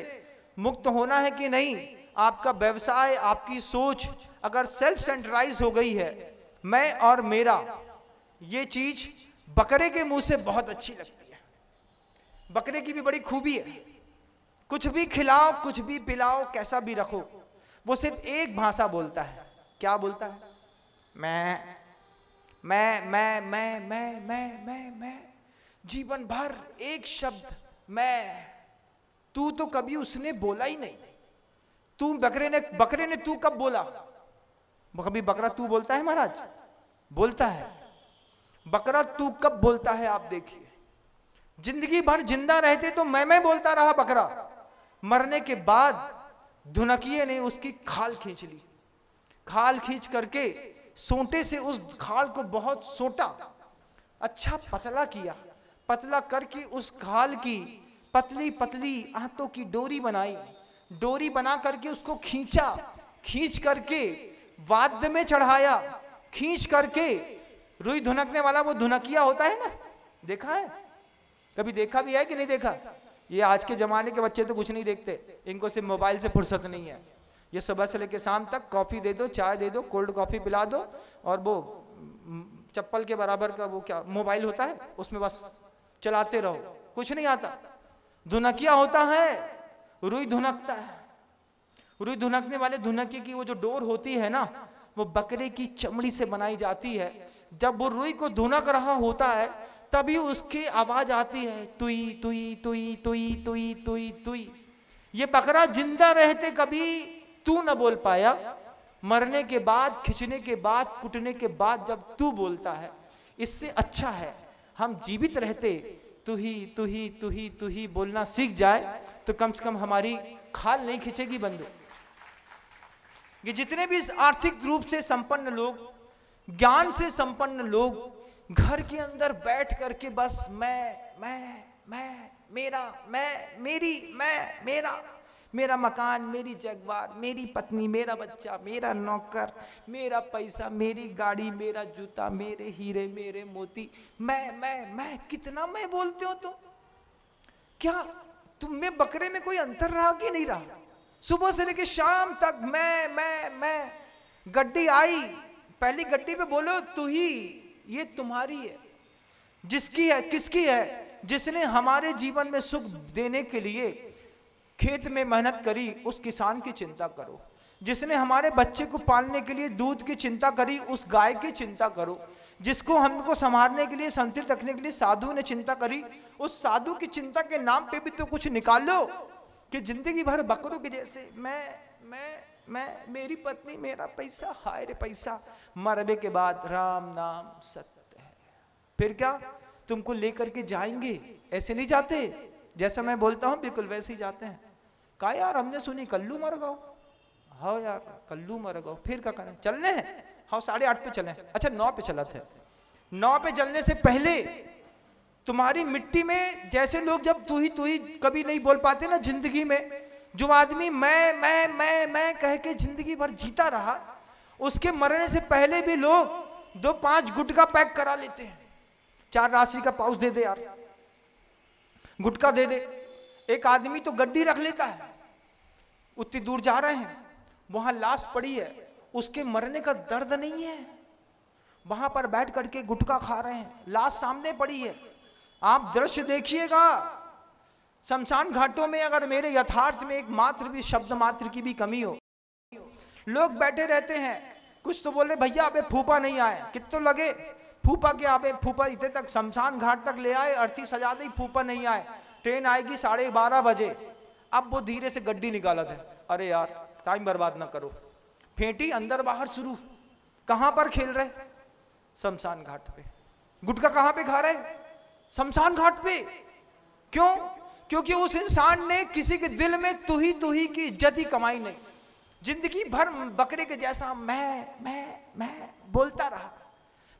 मुक्त होना है कि नहीं। आपका व्यवसाय, आपकी सोच अगर सेल्फ सेंट्रलाइज हो गई है, मैं और मेरा, ये चीज बकरे के मुंह से बहुत अच्छी लगती है। बकरे की भी बड़ी खूबी है, कुछ भी खिलाओ, कुछ भी पिलाओ, कैसा भी रखो, वो सिर्फ एक भाषा बोलता है। क्या बोलता है? मैं जीवन भर एक शब्द मैं। तू तो कभी उसने बोला ही नहीं। तू बकरे ने तू कब बोला? कभी बकरा तू बोलता है महाराज? बोलता है। बकरा तू कब बोलता है? आप देखिए, जिंदगी भर जिंदा रहते तो मैं बोलता रहा बकरा। मरने के बाद धुनकिए ने उसकी खाल खींच ली। खाल खींच करके सोंटे से उस खाल को बहुत सोटा, अच्छा पतला किया। पतला करके उस खाल की पतली पतली आंतों की डोरी बनाई। डोरी बना करके उसको खींचा, खींच करके वाद्य में चढ़ाया, खींच करके रुई धुनकने वाला वो धुनकिया होता है ना, देखा है? कभी देखा भी है कि नहीं देखा? ये आज के जमाने के बच्चे तो कुछ नहीं देखते, इनको सिर्फ मोबाइल से फुर्सत नहीं है। ये सुबह से लेकर शाम तक कॉफी दे दो, चाय दे दो, कोल्ड कॉफी पिला दो, और वो चप्पल के बराबर का वो क्या मोबाइल होता है, उसमें बस चलाते रहो, कुछ नहीं आता। धुनकिया होता है, रुई धुनकता है। रुई धुनकने वाले धुनके की वो जो डोर होती है ना, वो बकरे की चमड़ी से बनाई जाती है। जब वो रुई को धुनक रहा होता है तभी उसकी आवाज आती है, तुई तुई तुई तुई तुई तुई तुई। ये बकरा जिंदा रहते कभी तू न बोल पाया, मरने के बाद, खिंचने के बाद, कुटने के बाद जब तू बोलता है। इससे अच्छा है हम जीवित रहते तू ही तू ही तू ही तू ही बोलना सीख जाए, तो कम से कम हमारी खाल नहीं खिंचेगी बंधु। ये जितने भी आर्थिक रूप से संपन्न लोग, ज्ञान से संपन्न लोग, घर के अंदर बैठ करके बस मैं मेरा, मैं मेरी, मैं मेरा, मेरा मकान, मेरी जगवार, मेरी पत्नी, मेरा बच्चा, मेरा नौकर, मेरा पैसा, मेरी गाड़ी, मेरा जूता, मेरे हीरे, मेरे मोती, मैं कितना मैं बोलते हो तुम? क्या तुम में बकरे में कोई अंतर रहा कि नहीं रहा? सुबह से लेकर शाम तक मैं। गड्डी आई, पहली गड्डी पे बोलो तू ही, ये तुम्हारी है। जिसकी है, किसकी है? जिसने हमारे जीवन में सुख देने के लिए खेत में मेहनत करी, उस किसान की चिंता करो। जिसने हमारे बच्चे को पालने के लिए दूध की चिंता करी, उस गाय की चिंता करो। जिसको हमको संभालने के लिए, संतुलित रखने के लिए साधु ने चिंता करी, उस साधु की चिंता के नाम पे भी तो कुछ निकाल लो। कि जिंदगी भर बकरों के जैसे मैं मेरी पत्नी, मेरा पैसा, हाय रे पैसा। मरने के बाद राम नाम सत्य है। फिर क्या तुमको लेकर के जाएंगे? ऐसे नहीं जाते, जैसा मैं बोलता हूं बिल्कुल वैसे ही जाते हैं। कहा यार हमने सुनी कल्लू मर गो, हाँ यार कल्लू मर गो, फिर क्या करें, चलने हैं, हाँ 8:30 पे चलें, अच्छा 9 पे चला थे। 9 पे चलने से पहले तुम्हारी मिट्टी में जैसे लोग जब तू ही कभी नहीं बोल पाते ना जिंदगी में, जो आदमी मैं कह के जिंदगी भर जीता रहा, उसके मरने से पहले भी लोग 2-5 गुटखा पैक करा लेते हैं। 4 राशि का पाउच दे दे यार, गुटखा दे दे। एक आदमी तो गड्डी रख लेता है, उतनी दूर जा रहे हैं, वहां लाश पड़ी है, उसके मरने का दर्द नहीं है, वहां पर बैठ करके गुटखा खा रहे हैं, लाश सामने पड़ी है। आप दृश्य देखिएगा, शमशान घाटों में अगर मेरे यथार्थ में एक मात्र भी शब्द मात्र की भी कमी हो, लोग बैठे रहते हैं, कुछ तो बोले भैया अबे फूफा नहीं आए, कितने लगे फूफा के, अबे फूफा इतने तक शमशान घाट तक ले आए, अर्थी सजा दी, फूफा नहीं आए, ट्रेन आएगी 12:30 बजे। अब वो धीरे से गड्डी निकाला था, अरे यार टाइम बर्बाद ना करो, फेंटी अंदर बाहर शुरू। कहां पर खेल रहे? शमशान घाट पे। गुटखा कहां पे खा रहे? शमशान घाट पे। क्यों? क्योंकि उस इंसान ने किसी के दिल में तू ही की इज्जत ही कमाई नहीं, जिंदगी भर बकरे के जैसा मैं बोलता रहा,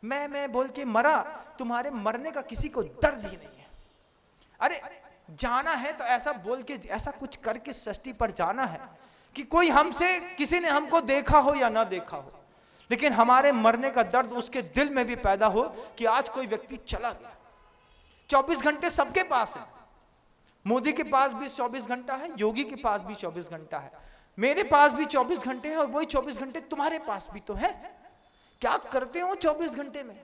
मैं बोल के मरा। तुम्हारे मरने का किसी को दर्द ही नहीं है। अरे जाना है तो ऐसा बोल के, ऐसा कुछ करके सृष्टि पर जाना है कि कोई हमसे, किसी ने हमको देखा हो या ना देखा हो, लेकिन हमारे मरने का दर्द उसके दिल में भी पैदा हो कि आज कोई व्यक्ति चला गया। 24 घंटे सबके पास है, मोदी के पास भी 24 घंटा है, योगी के पास भी 24 घंटा है, मेरे पास भी 24 घंटे हैं, और वही 24 घंटे तुम्हारे पास भी तो है। क्या करते हो 24 घंटे में?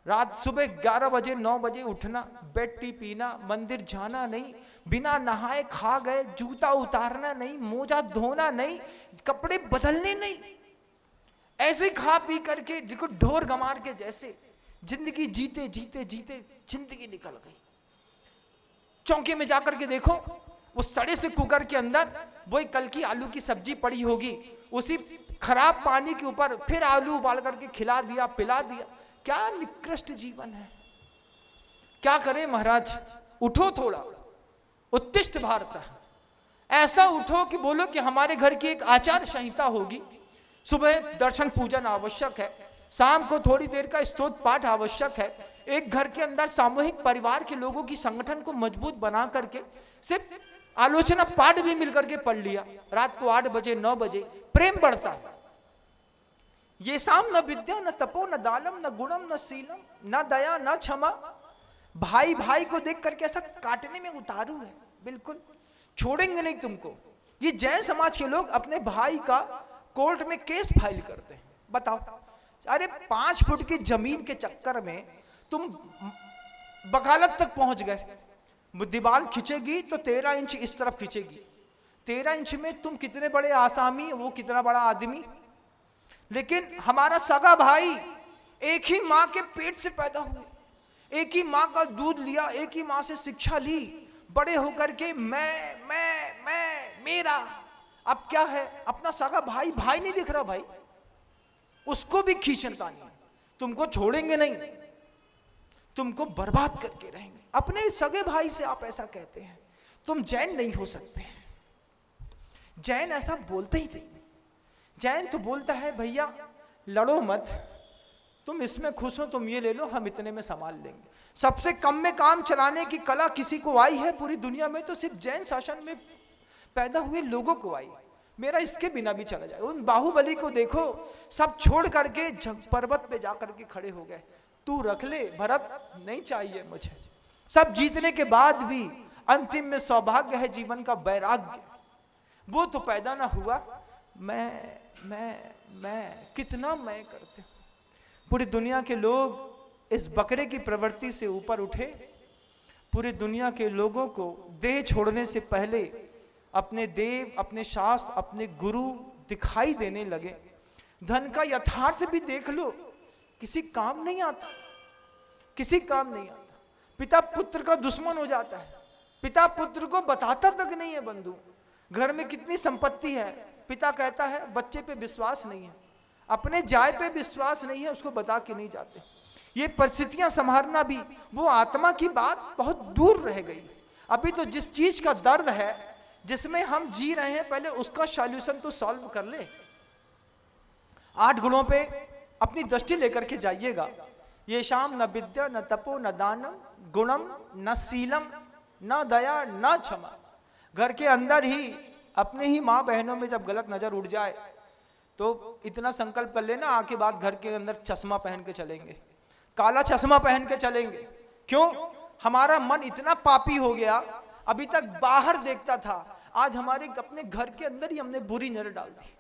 रात सुबह 11 बजे 9 बजे उठना, बेड टी पीना, मंदिर जाना नहीं, बिना नहाए खा गए, जूता उतारना नहीं, मोजा धोना नहीं, कपड़े बदलने नहीं, ऐसे खा पी करके देखो ढोर गमार के जैसे जिंदगी जीते जीते जीते जिंदगी निकल गई। चौके में जाकर के देखो, उस सड़े से कुकर के अंदर वही कल की आलू की सब्जी पड़ी होगी, उसी खराब पानी के ऊपर फिर आलू उबाल करके खिला दिया, पिला दिया। क्या निकृष्ट जीवन है। क्या करें महाराज? उठो थोड़ा, उत्तिष्ठ भारत, ऐसा उठो कि बोलो कि हमारे घर की एक आचार संहिता होगी। सुबह दर्शन पूजन आवश्यक है, शाम को थोड़ी देर का स्तोत्र पाठ आवश्यक है, एक घर के अंदर सामूहिक परिवार के लोगों की संगठन को मजबूत बना करके सिर्फ आलोचना पाठ भी मिलकर के पढ़ लिया, रात को 8 बजे 9 बजे प्रेम बढ़ता है। ये शाम न विद्या न तपो न दानम न गुणम न शीलम न दया न क्षमा। भाई भाई को देख करके ऐसा काटने में उतारू है, बिल्कुल छोड़ेंगे नहीं तुमको। ये जैन समाज के लोग अपने भाई का कोर्ट में केस फाइल करते हैं। बताओ, अरे 5 फुट की जमीन के चक्कर में तुम वकालत तक पहुंच गए। दीवार खींचेगी तो 13 इंच इस तरफ खींचेगी, 13 इंच में तुम कितने बड़े आसामी, वो कितना बड़ा आदमी। लेकिन हमारा सगा भाई एक ही माँ के पेट से पैदा हुए, एक ही माँ का दूध लिया, एक ही माँ से शिक्षा ली, बड़े होकर के मैं मेरा। अब क्या है, अपना सगा भाई भाई नहीं दिख रहा, भाई उसको भी खींचता नहीं। तुमको छोड़ेंगे नहीं, तुमको बर्बाद करके रहेंगे। अपने सगे भाई से आप ऐसा कहते हैं, तुम जैन नहीं हो सकते। जैन ऐसा बोलते ही नहीं। जैन तो बोलता है भैया लड़ो मत, तुम इसमें खुश हो तुम ये ले लो, हम इतने में संभाल लेंगे। सबसे कम में काम चलाने की कला किसी को आई है पूरी दुनिया में तो सिर्फ जैन शासन में पैदा हुए लोगों को आई। मेरा इसके बिना भी चला जाए। उन बाहुबली को देखो, सब छोड़ करके पर्वत पे जाकर के खड़े हो गए, तू रख ले भरत, नहीं चाहिए मुझे। सब जीतने के बाद भी अंतिम में सौभाग्य है जीवन का वैराग्य, वो तो पैदा ना हुआ। मैं कितना मैं करते। पूरी दुनिया के लोग इस बकरे की प्रवृत्ति से ऊपर उठे। पूरी दुनिया के लोगों को देह छोड़ने से पहले अपने देव, अपने शास्त्र, अपने गुरु दिखाई देने लगे। धन का यथार्थ भी देख लो, किसी काम नहीं आता, किसी काम नहीं आता। पिता पुत्र का दुश्मन हो जाता है, पिता पुत्र को बताता तक नहीं है। बंधु, घर में कितनी संपत्ति है, पिता कहता है बच्चे पे विश्वास नहीं है, अपने जाय पे विश्वास नहीं है, उसको बता के नहीं जाते। ये परिस्थितियां संभालना भी, वो आत्मा की बात बहुत दूर रह गई। अभी तो जिस चीज का दर्द है जिसमें हम जी रहे हैं पहले उसका सॉल्यूशन तो सॉल्व कर ले। 8 गुणों पे अपनी दृष्टि लेकर के जाइएगा। ये शाम न विद्या न तपो न दानम गुणम न सीलम न दया न क्षमा। घर के अंदर ही अपने ही माँ बहनों में जब गलत नजर उड़ जाए तो इतना संकल्प कर लेना, आके बाद घर के अंदर चश्मा पहन के चलेंगे, काला चश्मा पहन के चलेंगे। क्यों? हमारा मन इतना पापी हो गया, अभी तक बाहर देखता था, आज हमारे अपने घर के अंदर ही हमने बुरी नजर डाल दी।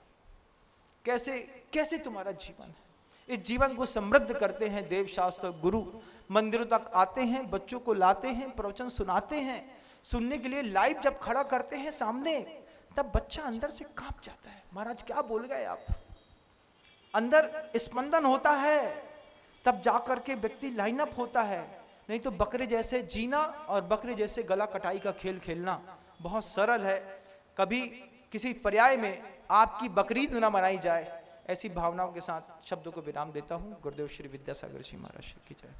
कैसे कैसे तुम्हारा जीवन है? इस जीवन को समृद्ध करते हैं देव शास्त्र गुरु, मंदिरों तक आते हैं, बच्चों को लाते हैं, प्रवचन सुनाते हैं, सुनने के लिए लाइव जब खड़ा करते हैं सामने, तब बच्चा अंदर से कांप जाता है। महाराज क्या बोल गए आप? अंदर स्पंदन होता है, तब जाकर के व्यक्ति लाइन अप होता है। नहीं तो बकरे जैसे जीना और बकरे जैसे गला कटाई का खेल खेलना बहुत सरल है। कभी किसी पर्याय में आपकी बकरीद न मनाई जाए, ऐसी भावनाओं के साथ शब्दों को विराम देता हूं। गुरुदेव श्री विद्यासागर जी महाराज की जय।